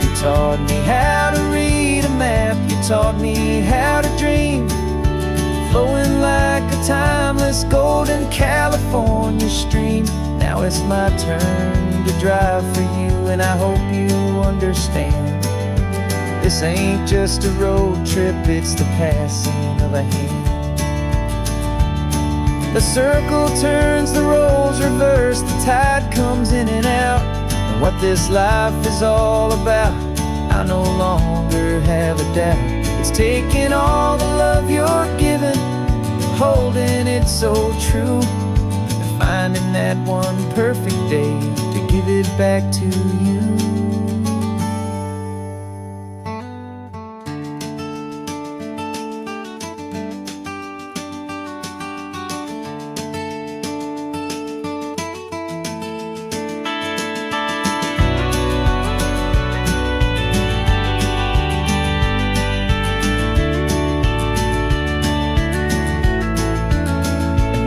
You taught me how to read a map, you taught me how to dream, flowing like a timeless golden California stream. Now it's my turn to drive for you, and I hope you understand. This ain't just a road trip, it's the passing of a hand. The circle turns, the roles reverse, the tide comes in and out. And what this life is all about, I no longer have a doubt. It's taking all the love you're giving, holding it so true, and finding that one perfect day to give it back to you.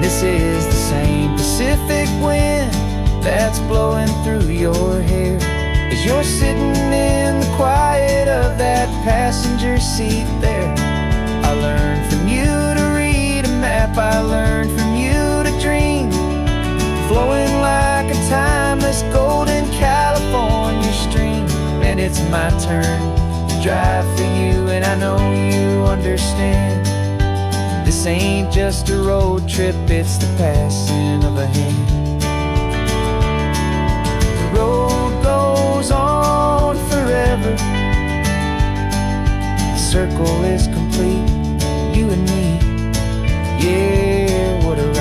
This is the same Pacific wind that's blowing through your hair as you're sitting in the quiet of that passenger seat there. I learned from you to read a map, I learned from you to dream, flowing like a timeless golden California stream. And it's my turn to drive for you, and I know you understand. This ain't just a road trip, it's the passing of a hand. The road goes on forever, the circle is complete, you and me, yeah, what a ride.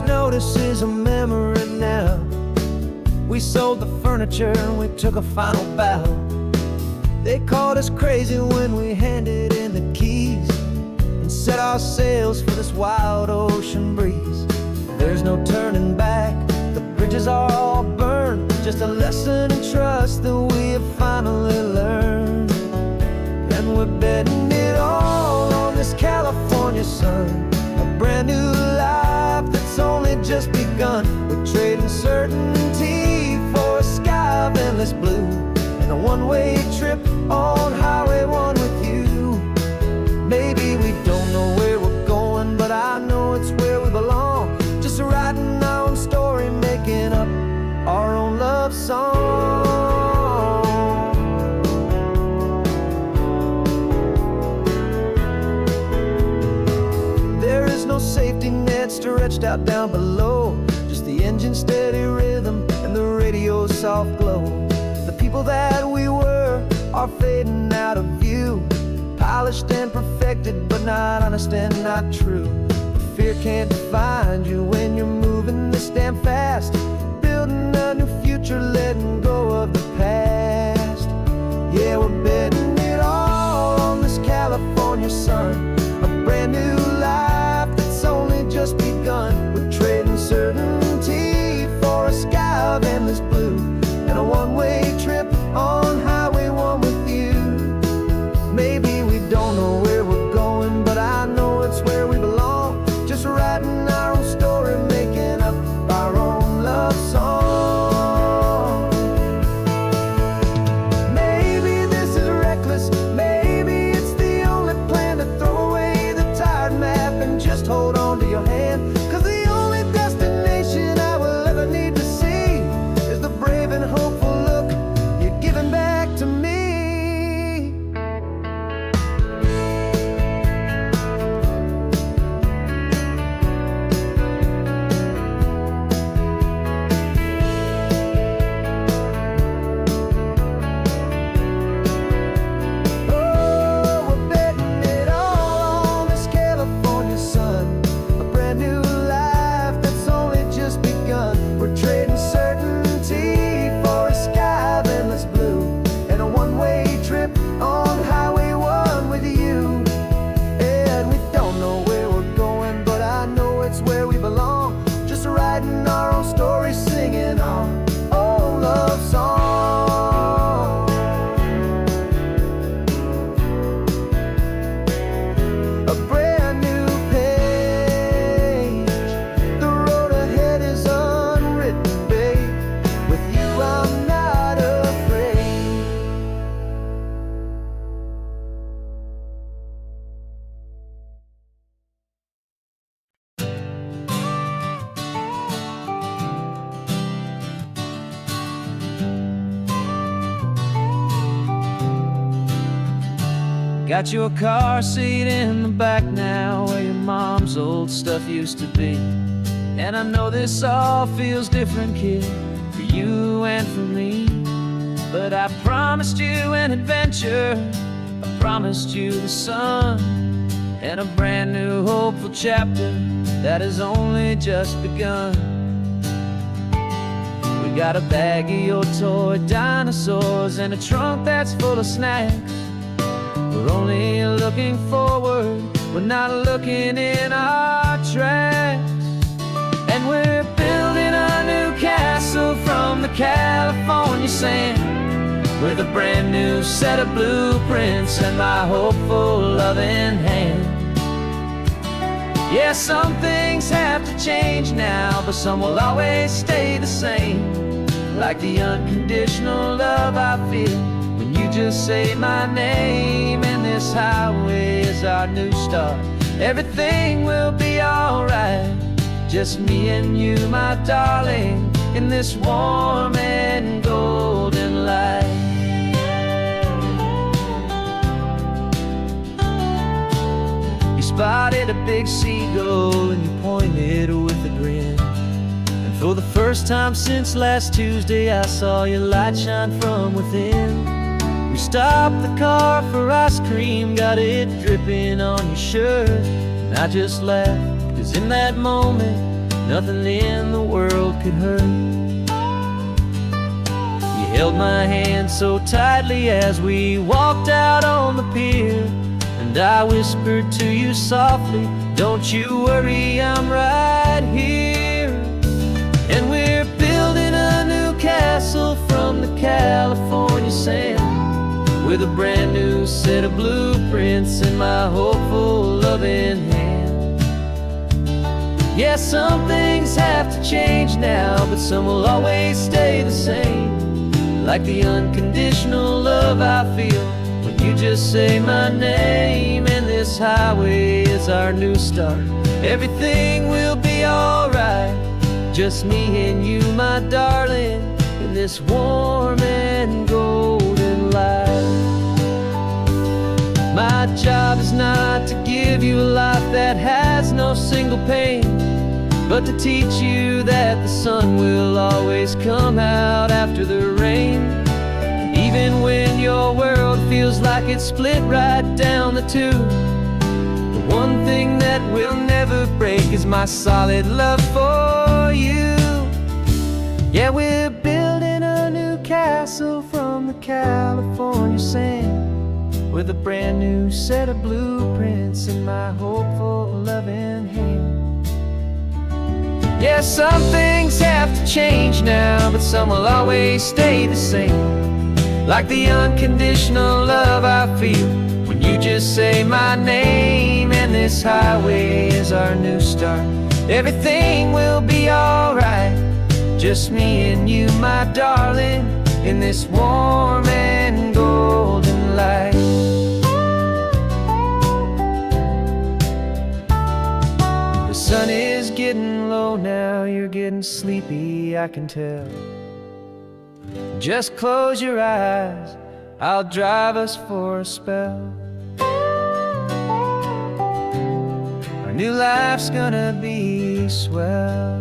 Notice is a memory now. We sold the furniture and we took a final bow. They called us crazy when we handed in the keys and set our sails for this wild ocean breeze. There's no turning back, the bridges are all burned, just a lesson in trust that we have finally learned. And we're betting it all on this California sun, a brand new life that's only just begun. We're trading certainty for a sky of endless blue, and a one-way trip on Highway 1 with you. Maybe we don't know where we're going, but I know it's where we belong. Just writing our own story, making up our own love lost out down below. Just the engine's steady rhythm and the radio's soft glow. The people that we were are fading out of view, polished and perfected, but not honest and not true. Fear can't define you when you're moving this damn fast, building a new future, letting go of the past. Yeah, we're betting it all on this California sun, a brand new life that's only just begun. We're trading certainty for a sky of endless blue, and a one-way trip on Highway 1 with you. Maybe we don't know where we're going, but I know it's where we belong. Just writing our own story, making up our own love song. Maybe this is reckless, maybe it's the only plan to throw away the tired map and just hold on to your hand. 'Cause the only destination I will ever need to see is the brave and hopeful look you're giving back to me. Got your car seat in the back now, where your mom's old stuff used to be. And I know this all feels different, kid, for you and for me. But I promised you an adventure, I promised you the sun, and a brand new hopeful chapter that has only just begun. We got a bag of your toy dinosaurs and a trunk that's full of snacks. We're only looking forward, we're not looking in our tracks. And we're building a new castle from the California sand, with a brand new set of blueprints and my hopeful loving hand. Yeah, some things have to change now, but some will always stay the same. Like the unconditional love I feel when you just say my name. And this highway is our new start, everything will be alright. Just me and you, my darling, in this warm and golden light. You spotted a big seagull and you pointed with a grin. And for the first time since last Tuesday, I saw your light shine from within. We stopped the car for ice cream, got it dripping on your shirt. And I just laughed, 'cause in that moment, nothing in the world could hurt. You held my hand so tightly as we walked out on the pier, and I whispered to you softly, don't you worry, I'm right here. And we're building a new castle from the California sand, with a brand new set of blueprints in my hopeful loving hand. Yeah, some things have to change now, but some will always stay the same. Like the unconditional love I feel when you just say my name. And this highway is our new start, everything will be alright. Just me and you, my darling, in this warm and golden light. My job is not to give you a life that has no single pain, but to teach you that the sun will always come out after the rain. Even when your world feels like it's split right down the two, the one thing that will never break is my solid love for you. Yeah, we're building a new castle from the California sand, with a brand new set of blueprints in my hopeful, loving hand. Yeah, some things have to change now, but some will always stay the same. Like the unconditional love I feel when you just say my name. And this highway is our new start. Everything will be alright, just me and you, my darling, in this warm and golden light. The sun is getting low now, you're getting sleepy, I can tell. Just close your eyes, I'll drive us for a spell. Our new life's gonna be swell.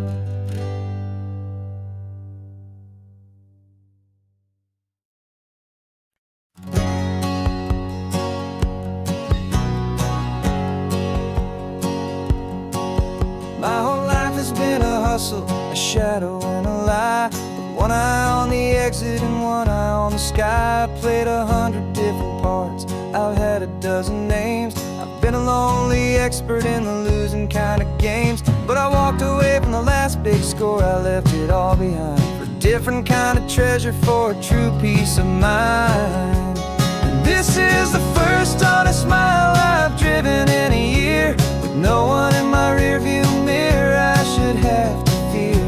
My whole life has been a hustle, a shadow and a lie. With one eye on the exit and one eye on the sky. I played 100 different parts, I've had a dozen names. I've been a lonely expert in the losing kind of games. But I walked away from the last big score, I left it all behind for a different kind of treasure, for a true peace of mind. And this is the first honest mile I've driven in a year, with no one in my rearview mirror I should have to fear.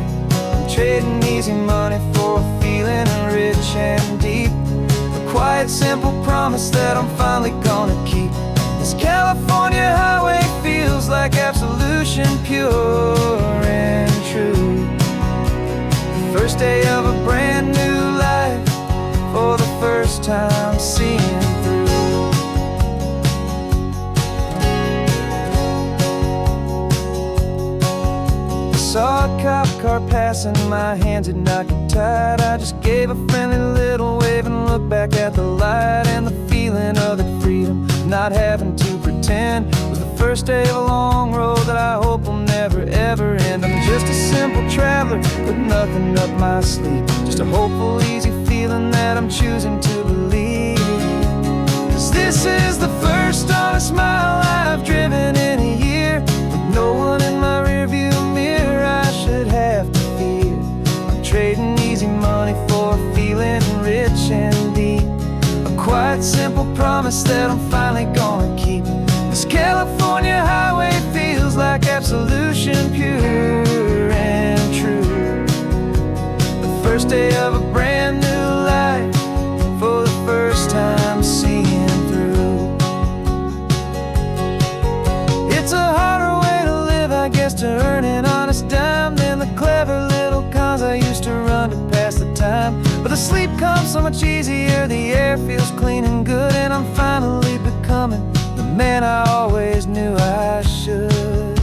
I'm trading easy money for a feeling rich and deep, a quiet, simple promise that I'm finally gonna keep. This California highway feels like absolution, pure and true. The first day of a brand new life, for the first time seeing through. Saw a cop car passing, my hands had not got tied. I just gave a friendly little wave and looked back at the light. And the feeling of the freedom, not having to pretend, was the first day of a long road that I hope will never ever end. I'm just a simple traveler with nothing up my sleeve, just a hopeful, easy feeling that I'm choosing to believe. 'Cause this is the first honest mile I've driven in a year, with no one in my rearview mirror I should have to fear. I'm trading easy money for a feeling rich and deep, a quiet, simple promise that I'm finally gonna keep. This California highway feels like absolution, pure and true. The first day of a brand new life, for the first time seeing through. It's a harder way to live, I guess, to earn an honest dime than the clever little cons I used to run to pass the time. But the sleep comes so much easier, the air feels clean and good, and I'm finally becoming the man I always knew I should.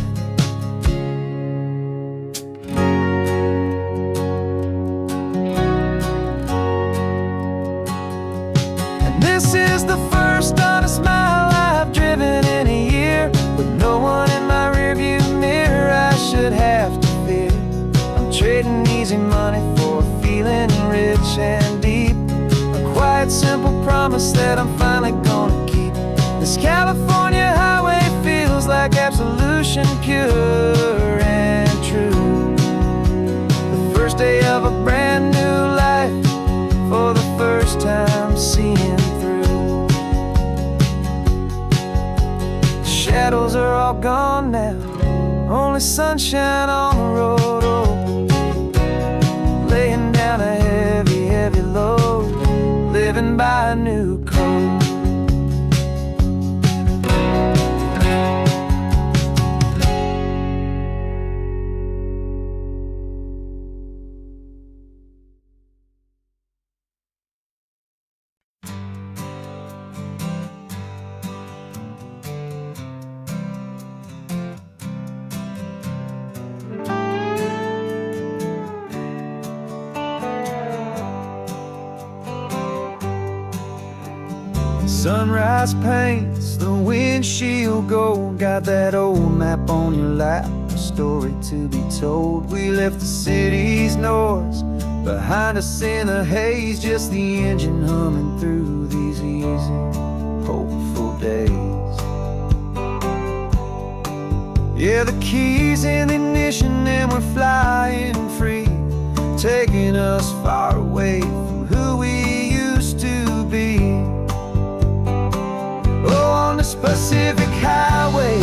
And this is the first honest mile I've driven in a year, with no one in my rearview mirror I should have to fear. I'm trading easy money for a feeling rich and deep, a quiet, simple promise that I'm finally gonna keep. This California highway feels like absolution, pure and true. The first day of a brand new life, for the first time seeing through. The shadows are all gone now, only sunshine on the road. Oh, laying down a heavy, heavy load, living by a new code. Sunrise paints the windshield gold. Got that old map on your lap, a story to be told. We left the city's noise behind us in the haze, just the engine humming through these easy, hopeful days. Yeah, the keys in the ignition and we're flying free, taking us far away from who we used to be. Oh, on this Pacific highway,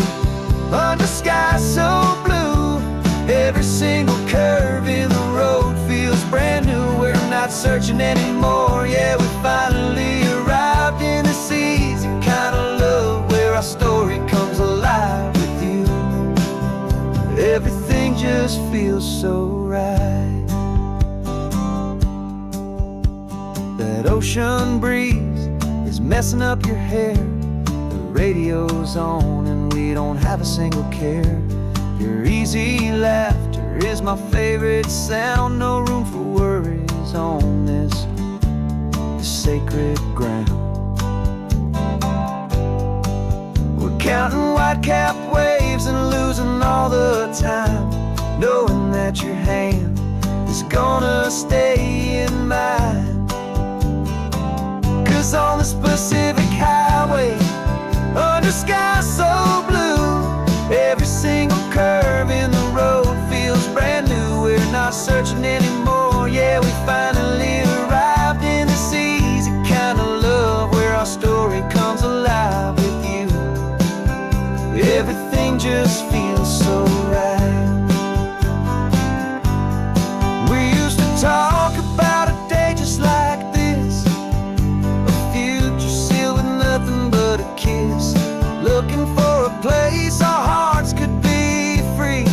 under skies so blue, every single curve in the road feels brand new. We're not searching anymore, yeah, we finally arrived in this easy kind of love where our story comes alive with you. Everything just feels so right. That ocean breeze is messing up your hair, the radio's on and we don't have a single care. Your easy laughter is my favorite sound, no room for worries on this sacred ground. We're counting white-capped waves and losing all the time, knowing that your hand is gonna stay in mine. 'Cause on this Pacific highway, under skies so blue, every single curve in the road feels brand new. We're not searching anymore, yeah, we finally arrived in this easy kind of love where our story comes alive with you. Everything just feels so right. We used to talk about a day just like this, a future sealed with nothing but a kiss, looking for a place our hearts could be free.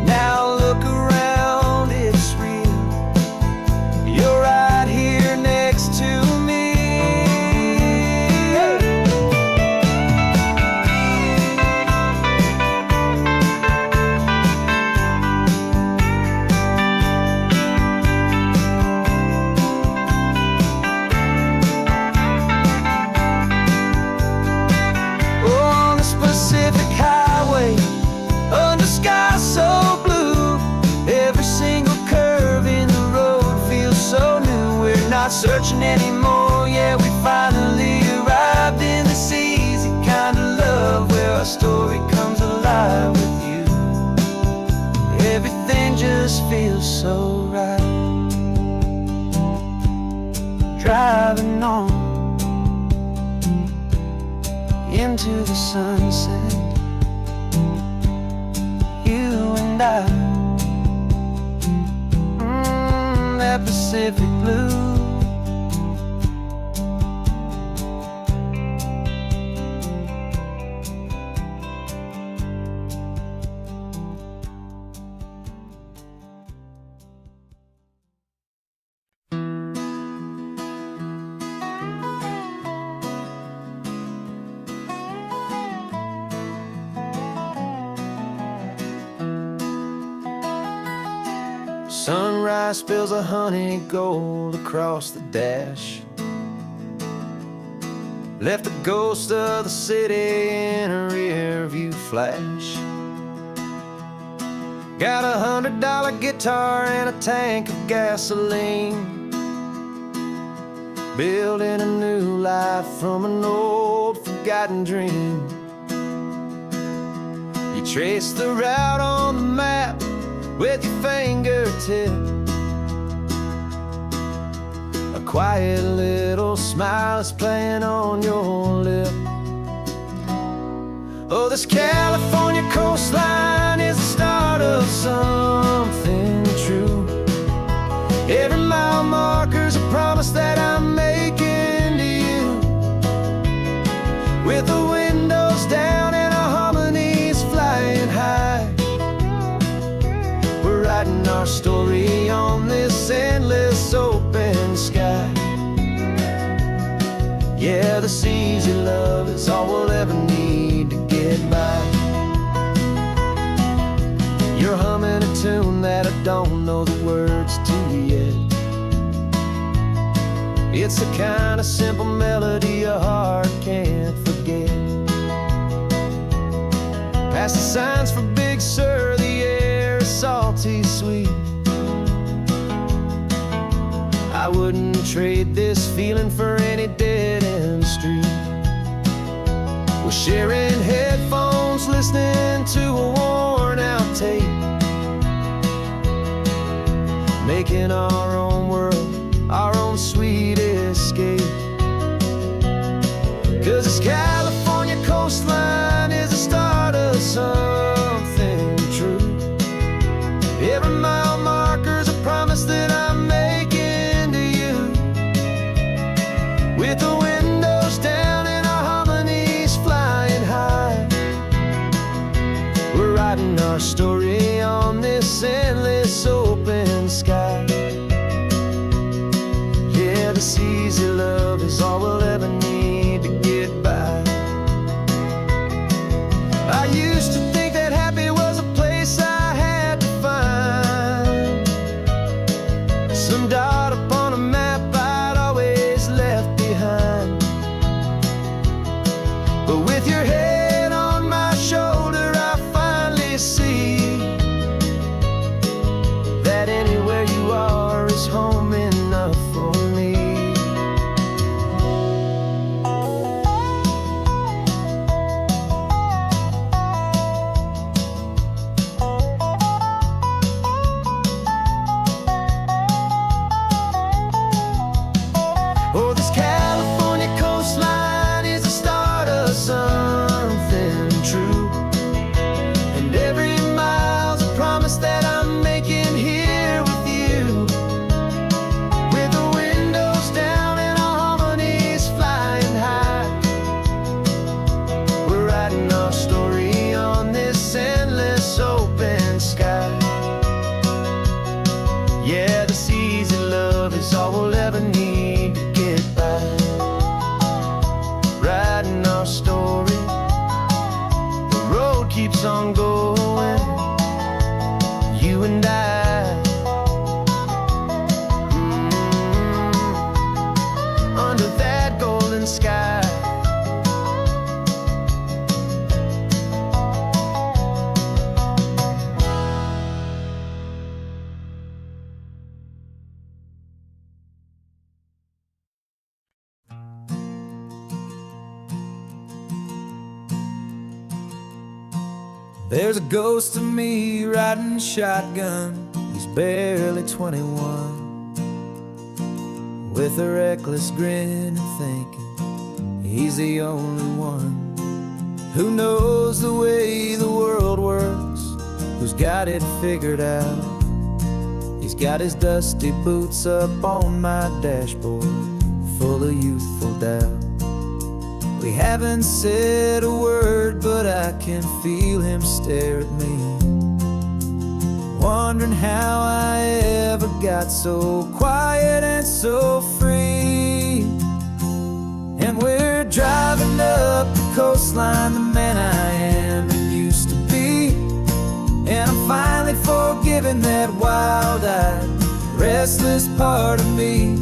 Now look around, it's real. You're right here next to me. On this Pacific highway, under skies so blue, every single curve in the road feels so new. We're not searching anymore, yeah, we finally arrived in this easy kind of love where our story comes alive with you. Everything just feels so right. Driving on into the sunset, you and I, that Pacific blue. Sunrise spills a honey gold across the dash, left the ghost of the city in a rear view flash. Got a $100 guitar and a tank of gasoline, building a new life from an old forgotten dream. You trace the route on the map with your fingertip, a quiet little smile is playing on your lip. Oh, this California coastline is the start of something true. Every mile marker's a promise that I'm making to you. With the windows down and our harmonies flying high, we're writing our story on this endless open sky. Yeah, this easy love is all we'll ever need to get by. You're humming a tune that I don't know the words to yet. It's the kind of simple melody a heart can't forget. Past the signs for Big Sur, the air is salty sweet. I wouldn't trade this feeling for any dead-end street. We're sharing headphones, listening to a worn-out tape, making our own world, our own sweet escape. 'Cause this California coastline is the start of something true. Every mile marker's a promise that I'm making to you. With the windows down and our harmonies flying high, we're writing our story on this endless open sky. Yeah, this easy love is all we'll ever need to get by. I used to think that happy was a place I had to find, some dot upon a map I'd always left behind. But with your head on my shoulder, I finally see that anywhere you are is home enough for me. Oh, this California coastline is the start of something true. And every mile's a promise that I'm making here with you. With the windows down and our harmonies flying high, we're writing our story on this endless open sky. Yeah, this easy love is all we'll ever need to get by. Writing our story, the road keeps on going, you and I. Under that golden sky. There's a ghost of me riding shotgun. He's barely 21, with a reckless grin and thinking he's the only one who knows the way the world works, who's got it figured out. He's got his dusty boots up on my dashboard, full of youthful doubt. We haven't said a word, but I can feel him stare at me, wondering how I ever got so quiet and so free. And we're driving up the coastline, the man I am and used to be. And I'm finally forgiving that wild-eyed, restless part of me.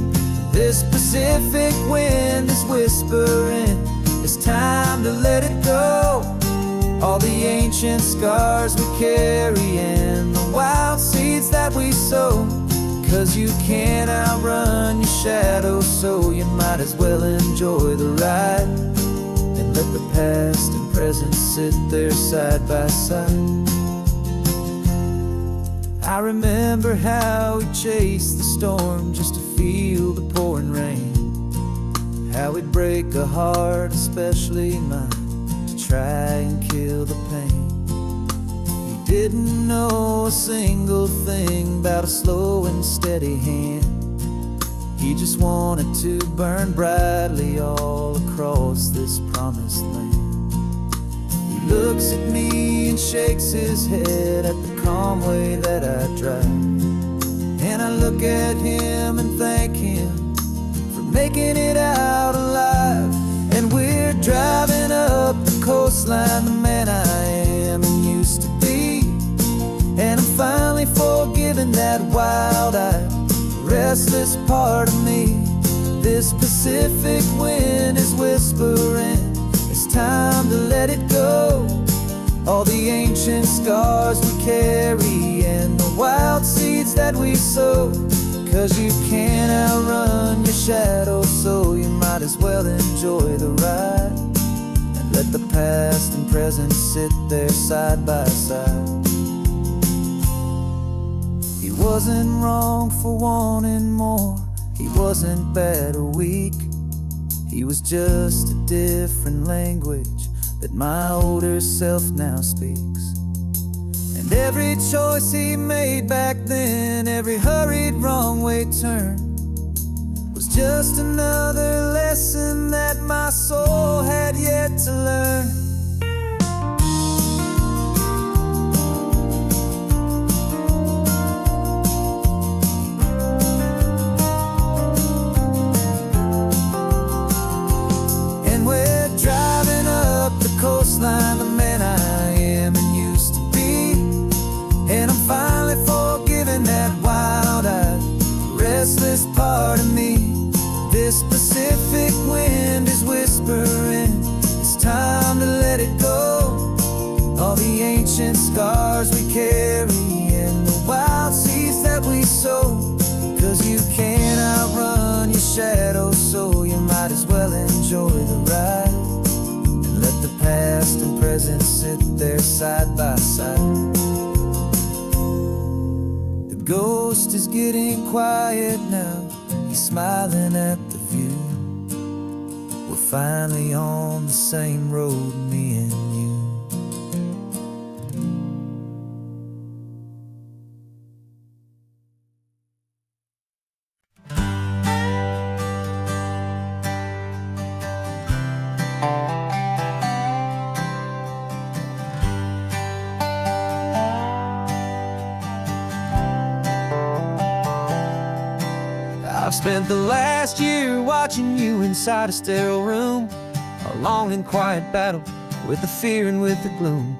This Pacific wind is whispering, it's time to let it go. All the ancient scars we carry and the wild seeds that we sow. 'Cause you can't outrun your shadow, so you might as well enjoy the ride and let the past and present sit there side by side. I remember how we chased the storm just to feel the pouring rain, how we'd break a heart, especially mine, to try and kill the pain. He didn't know a single thing about a slow and steady hand. He just wanted to burn brightly all across this promised land. He looks at me and shakes his head at the calm way that I drive, and I look at him and thank him for making it out alive. And we're driving up the coastline, the man I am and used to be. And I'm finally forgiving that wild-eyed, restless part of me. This Pacific wind is whispering, it's time to let it go. All the ancient scars we carry and the wild seeds that we sow. 'Cause you can't outrun your shadow, so you might as well enjoy the ride. And let the past and present sit there side by side. He wasn't wrong for wanting more. He wasn't bad or weak. He was just a different language that my older self now speaks. And every choice he made back then, every hurried wrong way turn, was just another lesson that my soul had yet to learn. And we're driving up the coastline, the man I am and used to be. And I'm finally forgiving that wild-eyed, restless part of me. This Pacific wind is whispering, it's time to let it go. All the ancient scars we carry and the wild seeds that we sow. 'Cause you can't outrun your shadow, so you might as well enjoy the ride. And let the past and present sit there side by side. The ghost is getting quiet now, he's smiling at the view. We're finally on the same road, me and you. I've spent the last year watching you inside a sterile room, a long and quiet battle with the fear and with the gloom.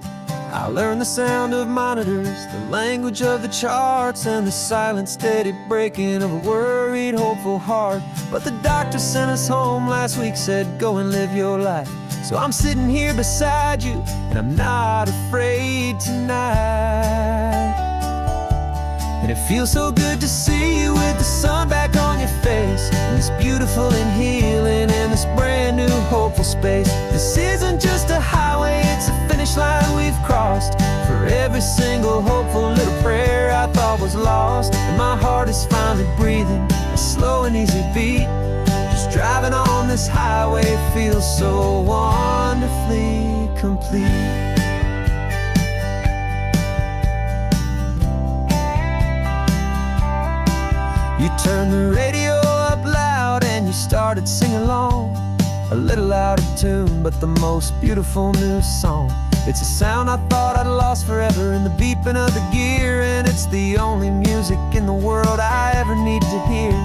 I learned the sound of monitors, the language of the charts, and the silent steady breaking of a worried, hopeful heart. But the doctor sent us home last week, said go and live your life. So I'm sitting here beside you, and I'm not afraid tonight. And it feels so good to see you with the sun back on your face, and this beautiful and healing in this brand new hopeful space. This isn't just a highway, it's a finish line we've crossed. For every single hopeful little prayer I thought was lost, and my heart is finally breathing a slow and easy beat. Just driving on this highway feels so wonderfully complete. You turned the radio up loud and you started singing along, a little out of tune, but the most beautiful new song. It's a sound I thought I'd lost forever in the beeping of the gear, and it's the only music in the world I ever need to hear.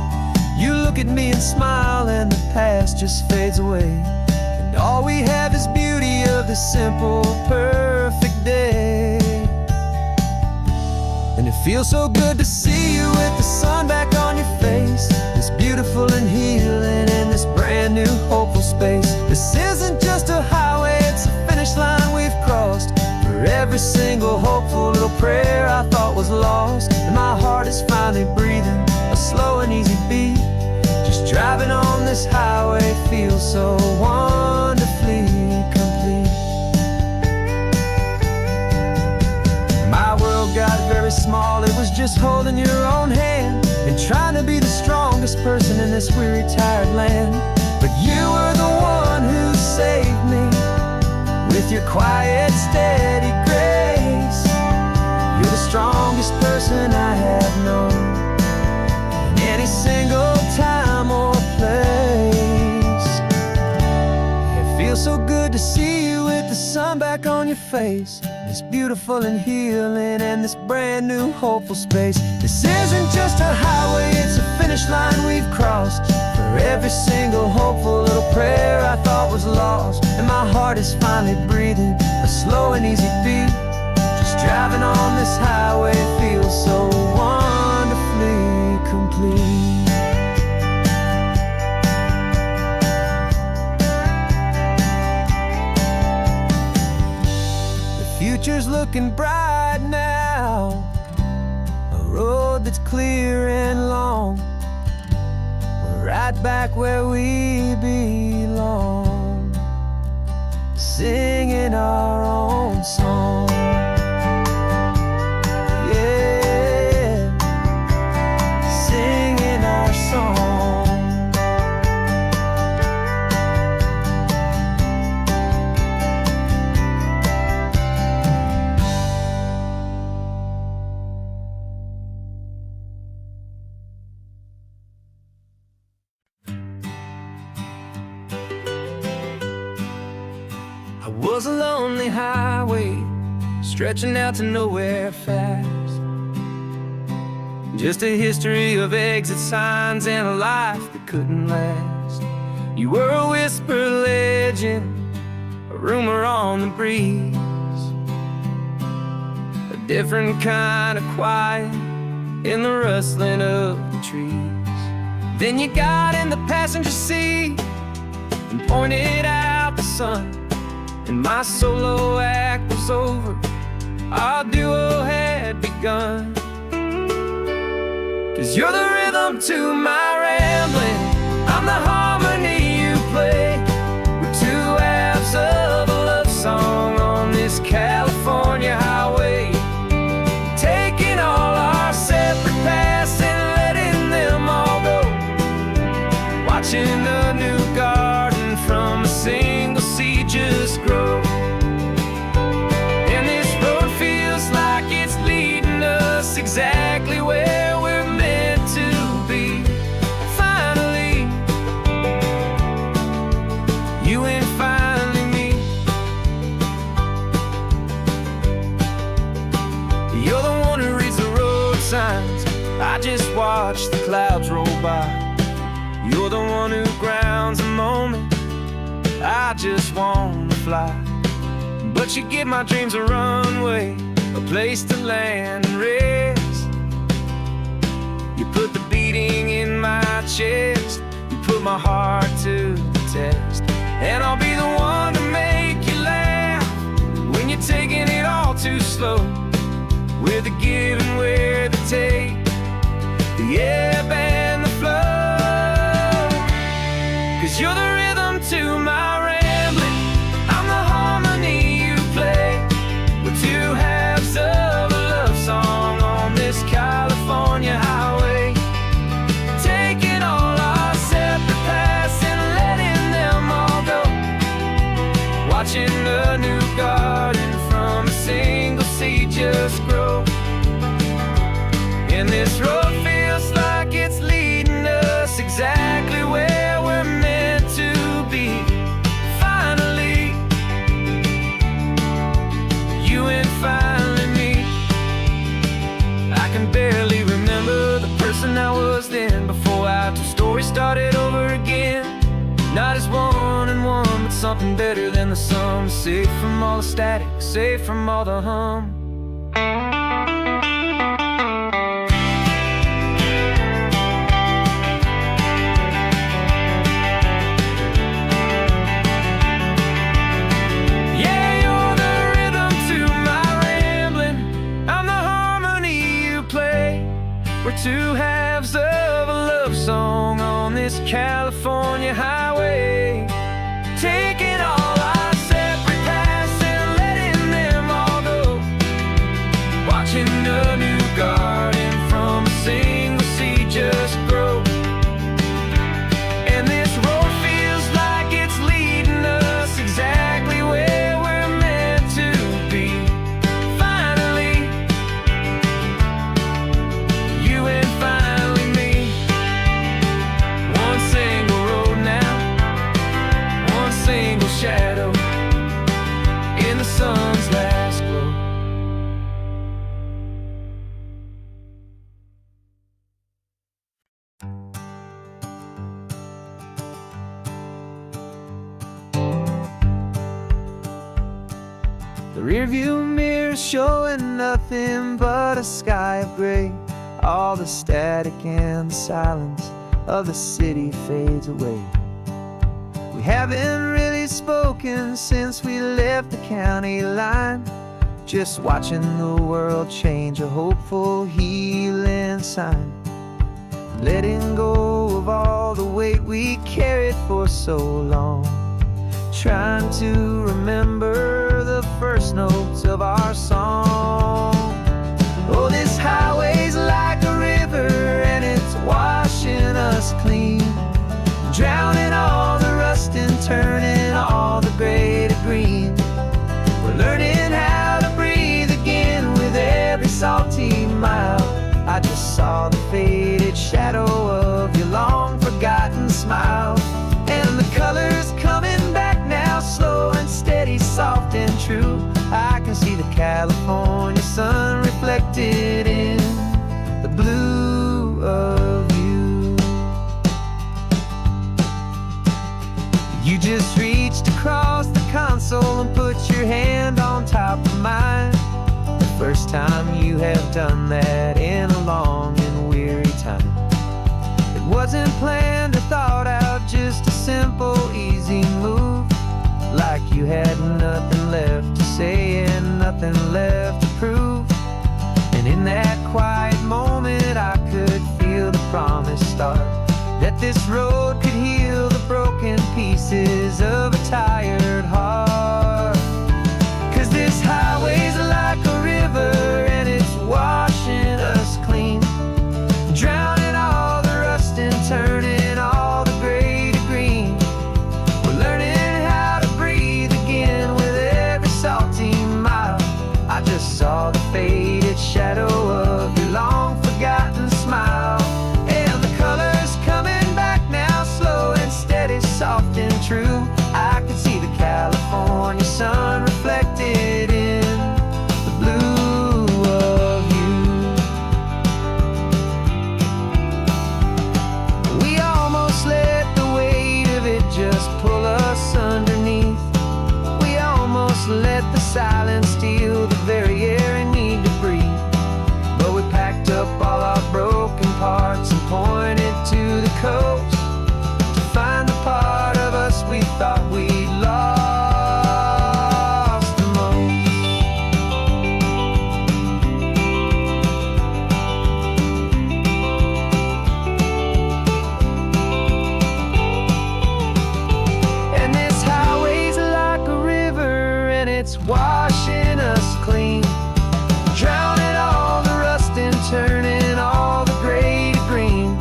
You look at me and smile and the past just fades away, and all we have is beauty of this simple, perfect day. And it feels so good to see you with the sun back on your face, this beautiful and healing in this brand new hopeful space. This isn't just a highway, it's a finish line we've crossed. For every single hopeful little prayer I thought was lost, and my heart is finally breathing a slow and easy beat. Just driving on this highway feels so wonderfully complete. My world got very small, it was just holding your own hand and trying to be the strongest person in this weary, tired land. But you were the one who saved me with your quiet, steady grace. You're the strongest person I have known in any single time or place. It feels so good to see you with the sun back on your face, this beautiful and healing and this brand new hopeful space. This isn't just a highway, it's a finish line we've crossed. For every single hopeful little prayer I thought was lost, and my heart is finally breathing a slow and easy beat. Just driving on this highway feels so wonderfully complete. looking bright now. A road that's clear and long. We're right back where we belong, singing our own song. Yeah, singing our song. I was a lonely highway stretching out to nowhere fast. Just a history of exit signs and a life that couldn't last. You were a whisper legend, a rumor on the breeze, a different kind of quiet in the rustling of the trees. Then you got in the passenger seat and pointed out the sun, and my solo act was over, our duo had begun. 'Cause you're the rhythm to my rambling, I'm the harmony you play. We're two halves of a love song on this California highway, taking all our separate paths and letting them all go, watching a new garden from a single seed just grow. And this road feels like it's leading us exactly where we're meant to be. Finally, you and finally me. You're the one who reads the road signs, I just watch the clouds roll by. You're the one who grounds the moment, I just wanna fly. But you give my dreams a runway, a place to land and rest. You put the beating in my chest, you put my heart to the test. And I'll be the one to make you laugh when you're taking it all too slow. We're the give and we're the take, the ebb and the flow. 'Cause you're the rhythm to my rambling, I'm the harmony you play. We're two halves of a love song on this California highway, taking all our separate paths and letting them all go, watching a new garden from a single seed just grow. And this road feels like it's leading us exactly where we're meant to be. Finally, you and finally me. I can barely remember the person I was then, before our two stories started over again. Not as one and one, but something better than the sum. Safe from all the static, safe from all the hum. We're two halves of a love song on this California highway, taking all our separate paths and letting them all go, watching a new garden from a single seed just grow. And this road feels like it's leading us exactly where we're meant to be. Finally, you and finally me. One single road now, one single shadow in the sun's last glow. The rearview mirror showing nothing but a sky of gray. All the static and the silence of the city fades away. We haven't really spoken since we left the county line. just watching the world change, a hopeful healing sign. Letting go of all the weight we carried for so long, trying to remember the first notes of our song. Oh, this highway's like a river and it's washing us clean, drowning all the rust and turning all the gray to green. We're learning how to breathe again with every salty mile. I just saw the faded shadow of your long forgotten smile, and the colors coming back now, slow and steady, soft and true. I can see the California sun reflected in the blue of you. You just reached across the console and put your hand on top of mine. The first time you have done that in a long and weary time. It wasn't planned or thought out, just a simple, easy move. Like you had nothing left to say and nothing left to prove. And in that quiet moment I could feel the promise start, that this road could heal the broken pieces of a tired heart. 'Cause this highway's like a river and it's washing us clean, drowning all the rust and turning all the gray to green. We're learning how to breathe again with every salty mile. I just saw the faded shadow of your long forgotten smile, and the colors coming back now, slow and steady, soft and true. I could see the California sun reflected in the blue of you. We almost let the weight of it just pull us underneath. We almost let the silence steal the very air I need to breathe. But we packed up all our broken parts and pointed to the coast to find the part of us we thought we'd lost the most. And this highway's like a river and it's washing us clean, drowning all the rust and turning all the gray to green.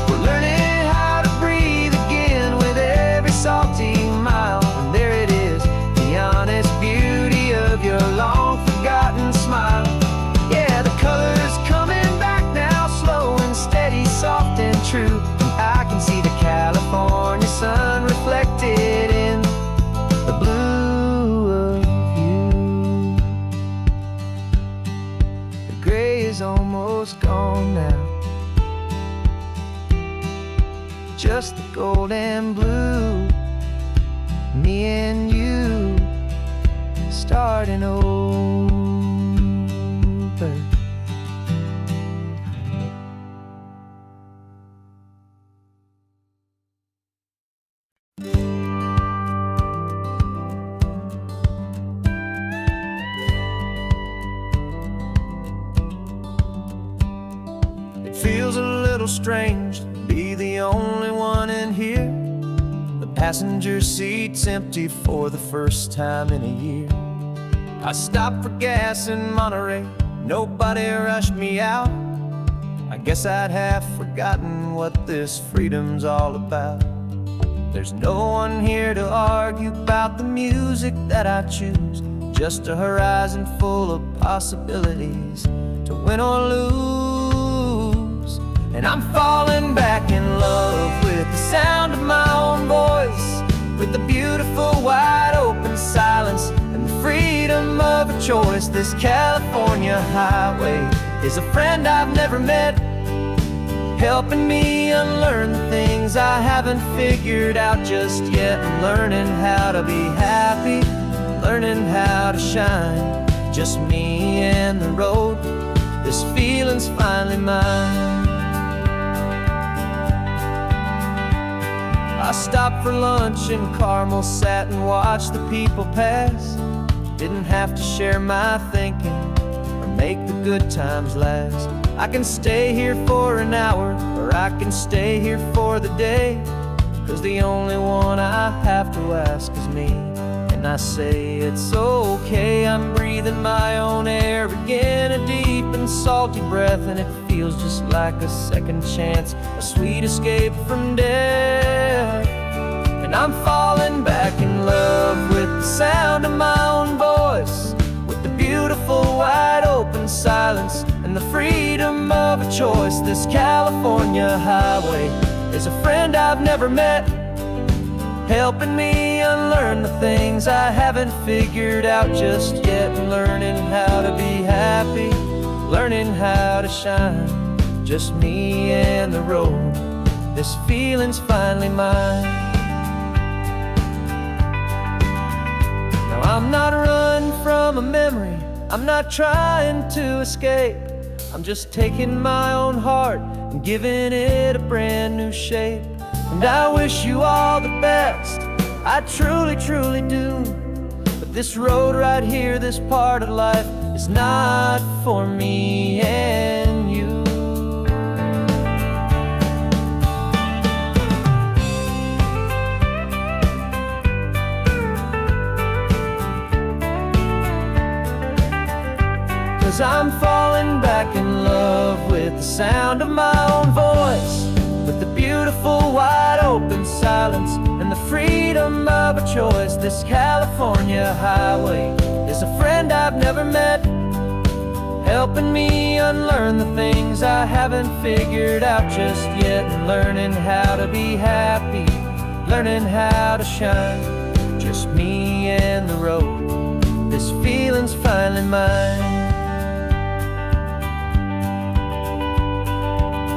We're learning how to breathe again with every salty mile. And there it is, the honest beauty of your long forgotten smile. Yeah, the colors coming back now, slow and steady, soft and true. I can see the California sun reflected in the blue of you. The gray is almost gone now, just the gold and blue. Me and you starting over. It feels a little strange to be the only one in here. The passenger seat's empty for the first time in a year. I stopped for gas in Monterey, nobody rushed me out. I guess I'd have forgotten what this freedom's all about. There's no one here to argue about the music that I choose, just a horizon full of possibilities to win or lose. And I'm falling back in love with the sound of my own voice, with the beautiful wide open silence and the freedom of a choice. This California highway is a friend I've never met, helping me unlearn the things I haven't figured out just yet. I'm learning how to be happy, learning how to shine, just me and the road. This feeling's finally mine. I stopped for lunch in Carmel, sat and watched the people pass. Didn't have to share my thinking or make the good times last. I can stay here for an hour, or I can stay here for the day, 'cause the only one I have to ask is me. And I say it's okay, I'm breathing my own air again, a deep and salty breath, and it feels just like a second chance, a sweet escape from death. And I'm falling back in love with the sound of my own voice, with the beautiful wide open silence and the freedom of a choice. This California highway is a friend I've never met, helping me unlearn the things I haven't figured out just yet, and learning how to be happy, learning how to shine. Just me and the road, this feeling's finally mine. Now I'm not running from a memory, I'm not trying to escape, I'm just taking my own heart and giving it a brand new shape. And I wish you all the best, I truly, truly do. But this road right here, this part of life, is not for me and you. Cause I'm falling back in love with the sound of my own voice, with the beautiful wide open silence and the freedom of a choice. This California highway is a friend I've never met, helping me unlearn the things I haven't figured out just yet, and learning how to be happy, learning how to shine. Just me and the road, this feeling's finally mine.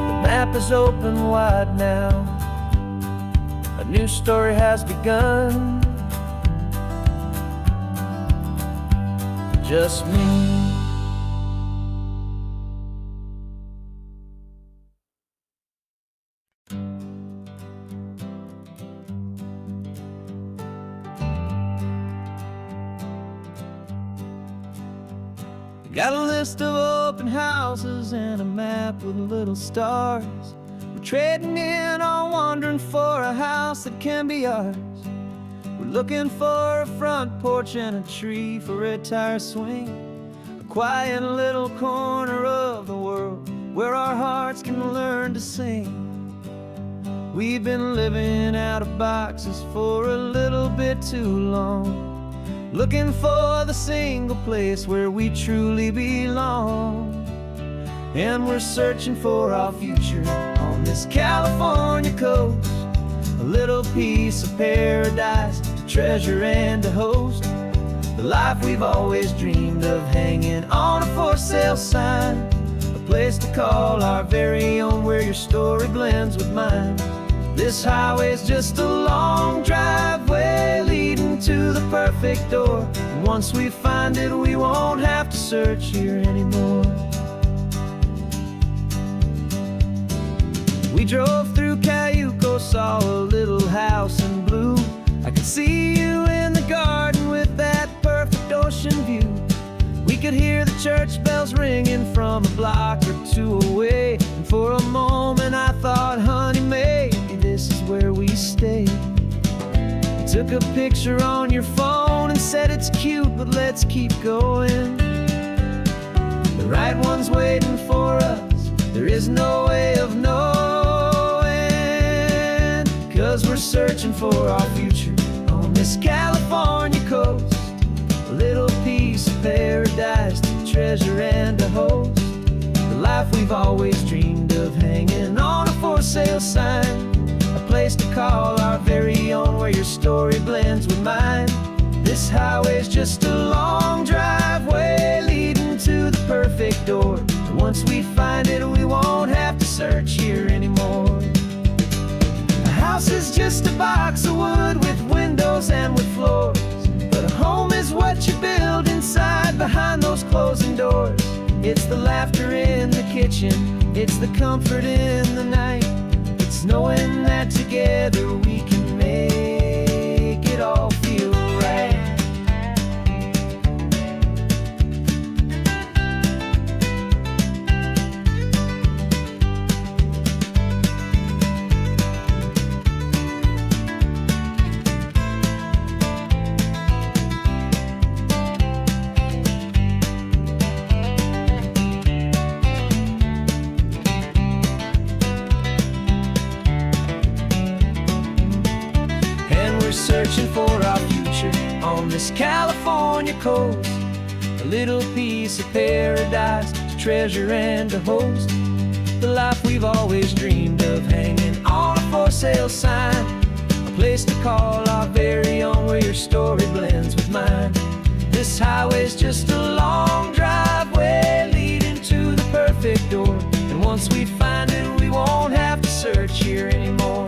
The map is open wide now, a new story has begun. Just me. Got a list of open houses and a map with little stars. We're trading in or wandering for a house that can be ours. We're looking for a front porch and a tree for a tire swing, a quiet little corner of the world where our hearts can learn to sing. We've been living out of boxes for a little bit too long, looking for the single place where we truly belong. And we're searching for our future on this California coast, a little piece of paradise to treasure and to host, the life we've always dreamed of, hanging on a for sale sign, a place to call our very own, where your story blends with mine. This highway's just a long driveway leading to the perfect door, and once we find it, we won't have to search here anymore. We drove through Cayuco, saw a little house in blue. I could see you in the garden with that perfect ocean view. We could hear the church bells ringing from a block or two away, and for a moment I thought, honey, maybe this is where we stay. You took a picture on your phone and said it's cute, but let's keep going. The right one's waiting for us, there is no way of knowing, 'cause we're searching for our future on this California coast, a little piece of paradise to treasure and to host, the life we've always dreamed of, hanging on a for sale sign, a place to call our very own, where your story blends with mine. This highway's just a long driveway leading to the perfect door, and once we find it, we won't have to search here anymore. A house is just a box of wood with windows and with floors, but a home is what you build inside behind those closing doors. It's the laughter in the kitchen, it's the comfort in the night, it's knowing that together we can make it all feel right. this California coast, a little piece of paradise to treasure and to host. The life we've always dreamed of, hanging on a for sale sign, a place to call our very own, where your story blends with mine. This highway's just a long driveway leading to the perfect door, and once we find it, we won't have to search here anymore.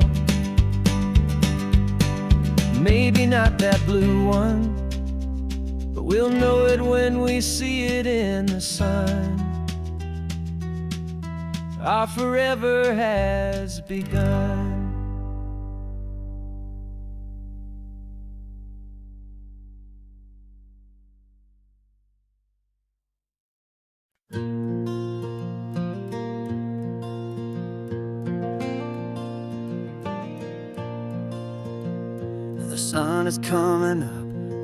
Maybe not that blue one, but we'll know it when we see it in the sun. Our forever has begun. The sun is coming up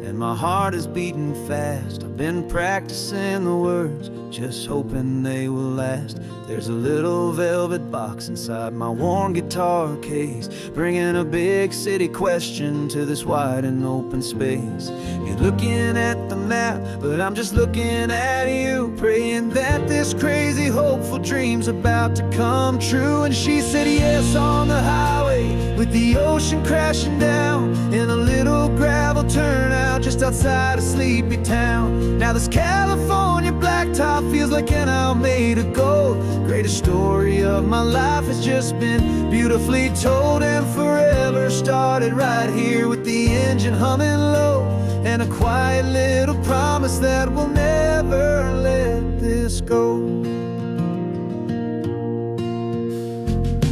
and my heart is beating fast. I've been practicing the words, just hoping they will last. There's a little velvet box inside my worn guitar case, bringing a big city question to this wide and open space. You're looking at the map, but I'm just looking at you, praying that this crazy hopeful dream's about to come true. And she said yes on the highway, with the ocean crashing down, in a little gravel turnout just outside of sleepy town. Now this California blacktop feels like an hour made of gold. Greatest story of my life has just been beautifully told, and forever started right here with the engine humming low, and a quiet little promise that we'll never let this go.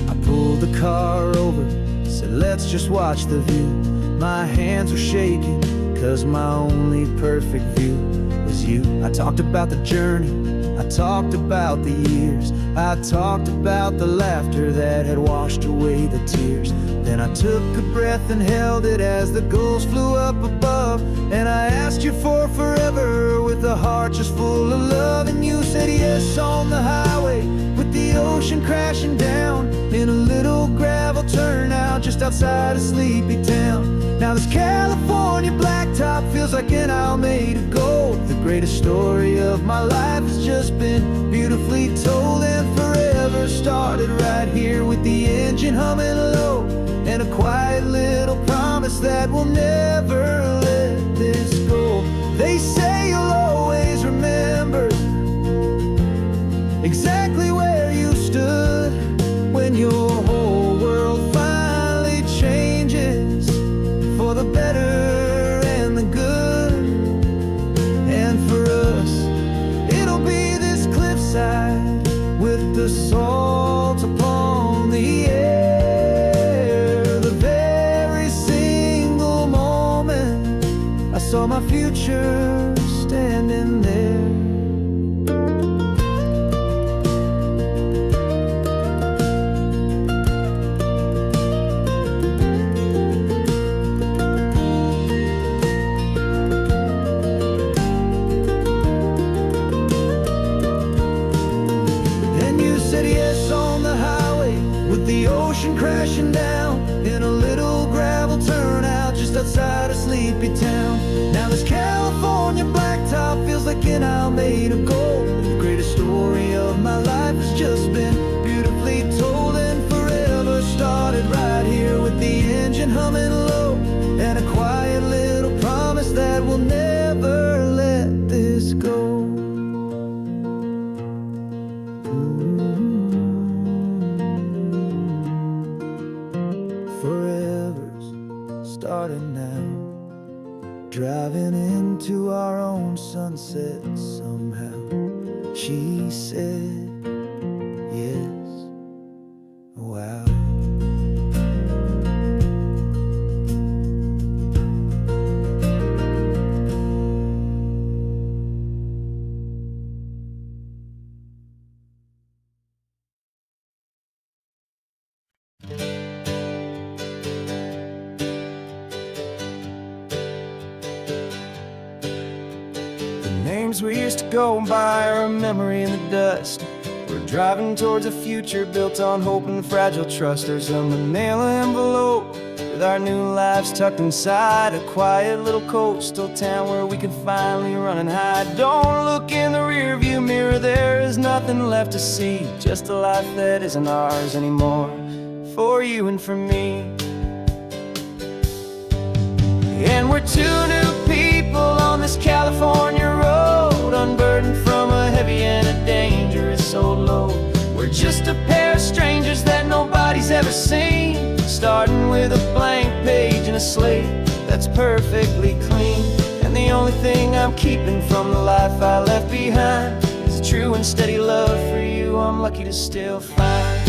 I pulled the car over, said let's just watch the view. My hands were shaking, cause my only perfect view was you. I talked about the journey, I talked about the years, I talked about the laughter that had washed away the tears. Then I took a breath and held it as the gulls flew up above, and I asked you for forever with a heart just full of love. And you said yes on the highway, with the ocean crashing down, in a little gravel turnout just outside of sleepy town. Now this California blacktop feels like an hour made of gold. The greatest story of my life has just been beautifully told, and forever started right here with the engine humming low, and a quiet little promise that we'll never let this go. They say you'll always remember exactly where you stood when your whole world finally changes for the better and the good. And for us, it'll be this cliffside with the salt upon the air. The very single moment I saw my future standing there. Crashing down in a little gravel turnout just outside of sleepy town. Now this California blacktop feels like an hour made of gold. The greatest story of my life has just been beautifully told, and forever started right here with the engine humming low, and a quiet little promise that we'll never let this go. Starting now, driving into our own sunset somehow. She said yes, wow. Names we used to go by are a memory in the dust. We're driving towards a future built on hope and fragile trust. There's a manila envelope with with our new lives tucked inside a quiet little coastal town where we can finally run and hide. Don't look in the rearview mirror, there is nothing left to see, just a life that isn't ours anymore, for you and for me. And we're two new people on this California road, unburdened from a heavy and a dangerous old load. We're just a pair of strangers that nobody's ever seen, starting with a blank page and a slate that's perfectly clean. And the only thing I'm keeping from the life I left behind is a true and steady love for you I'm lucky to still find.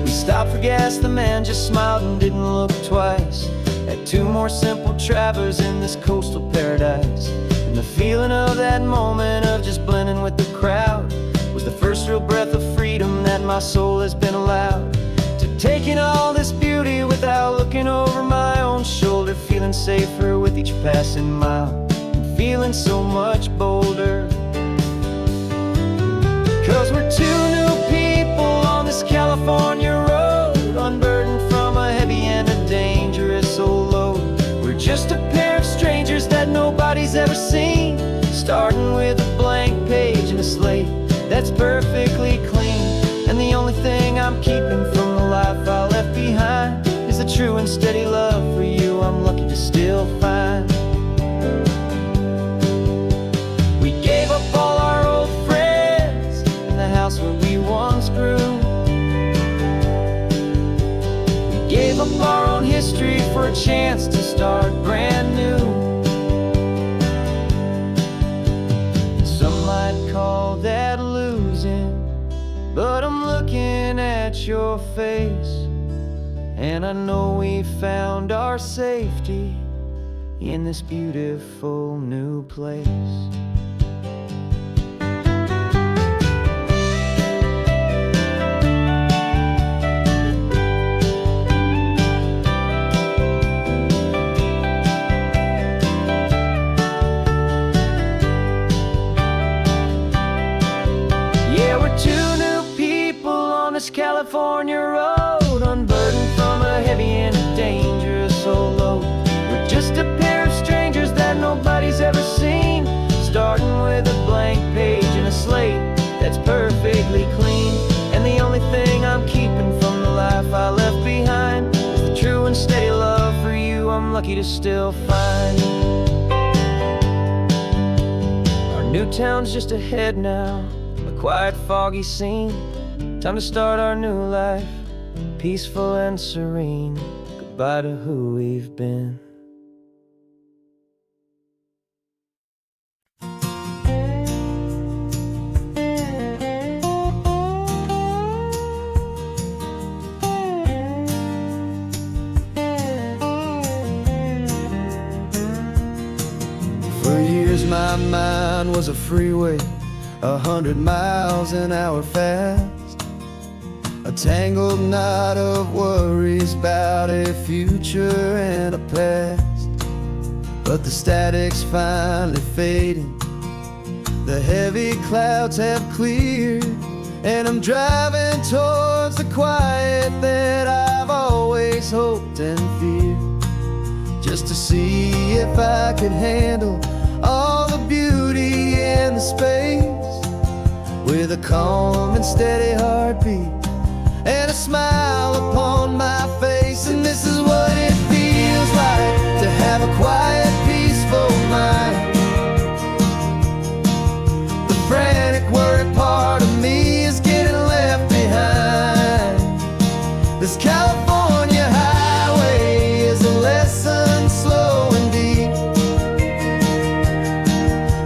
We stopped for gas, the man just smiled and didn't look twice. Had two more simple travelers in this coastal paradise. And the feeling of that moment of just blending with the crowd was the first real breath of freedom that my soul has been allowed to take in all this beauty without looking over my own shoulder, feeling safer with each passing mile and feeling so much bolder. 'Cause we're two new people on this California road, unburdened from a heavy and a dangerous old load. We're just a pair of strangers that nobody's ever seen, starting with a blank page and a slate that's perfectly clean. And the only thing I'm keeping from the life I left behind is a true and steady love for you I'm lucky to still find. We gave up all our old friends in the house where we once grew. We gave up our own history for a chance to start brand new. Some might call that losing, but I'm looking at your face, and I know we found our safety in this beautiful new place. California road, unburdened from a heavy and a dangerous old load. We're just a pair of strangers that nobody's ever seen, starting with a blank page and a slate that's perfectly clean. And the only thing I'm keeping from the life I left behind is the true and steady love for you I'm lucky to still find. Our new town's just ahead now, a quiet foggy scene. Time to start our new life, peaceful and serene. Goodbye to who we've been. For years my mind was a freeway, 100 miles an hour fast. A tangled knot of worries about a future and a past. But the static's finally fading, the heavy clouds have cleared, and I'm driving towards the quiet that I've always hoped and feared, just to see if I could handle all the beauty and the space, with a calm and steady heartbeat and a smile upon my face. And this is what it feels like to have a quiet, peaceful mind. The frantic, worried part of me is getting left behind. This California highway is a lesson slow and deep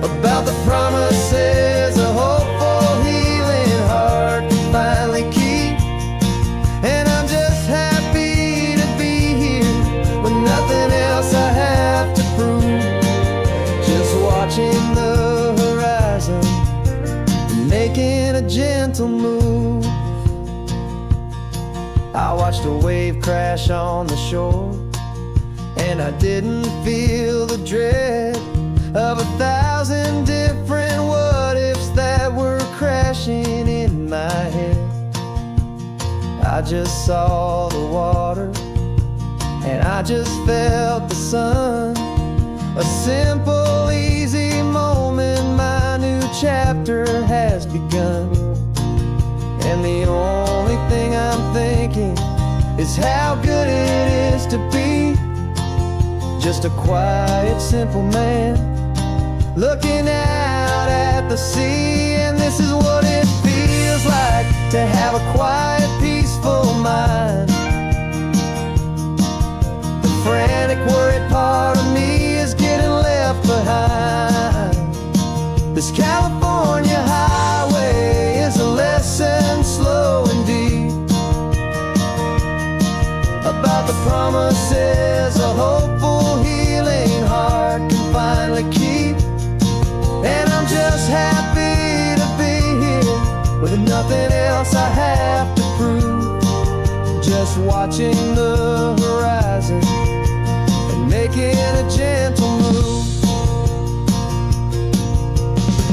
about the promises a hopeful, healing heart can finally keep. And I'm just happy to be here with nothing else I have to prove, just watching the horizon and making a gentle move. I watched a wave crash on the shore, and I didn't feel the dread of 1,000 different what ifs that were crashing in my head. I just saw the water, and I just felt the sun. A simple, easy moment, my new chapter has begun. And the only thing I'm thinking is how good it is to be just a quiet, simple man looking out at the sea. And this is what it feels like to have a quiet, peaceful mind. The frantic, worried part of me is getting left behind. This California highway is a lesson, slow and deep, about the promises a hopeful, healing heart can finally keep. And I'm just happy to be here with nothing else I have to prove, just watching the horizon and making a gentle move.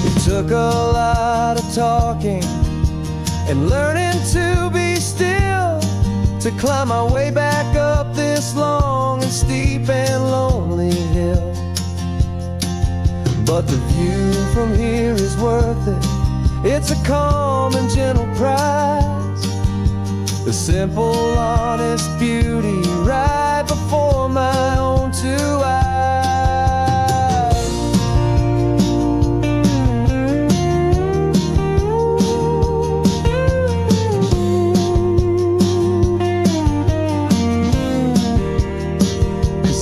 It took a lot of talking and learning to be still to climb my way back up this long and steep and lonely hill. But the view from here is worth it. It's a calm and gentle prize, the simple, honest beauty right before my own two eyes.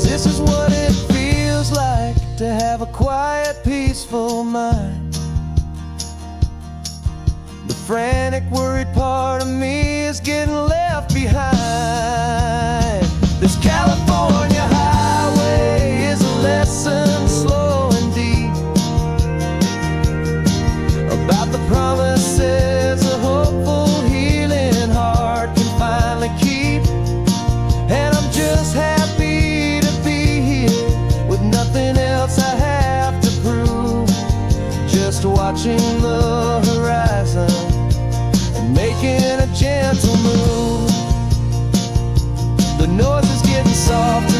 This is what it feels like to have a quiet, peaceful mind. The frantic, worried part of me is getting left behind. This California highway is a lesson, slow and deep, about the promises a hopeful, healing heart can finally keep. And I'm just happy to be here with nothing else I have to prove, just watching the horizon and making a gentle move. The noise is getting softer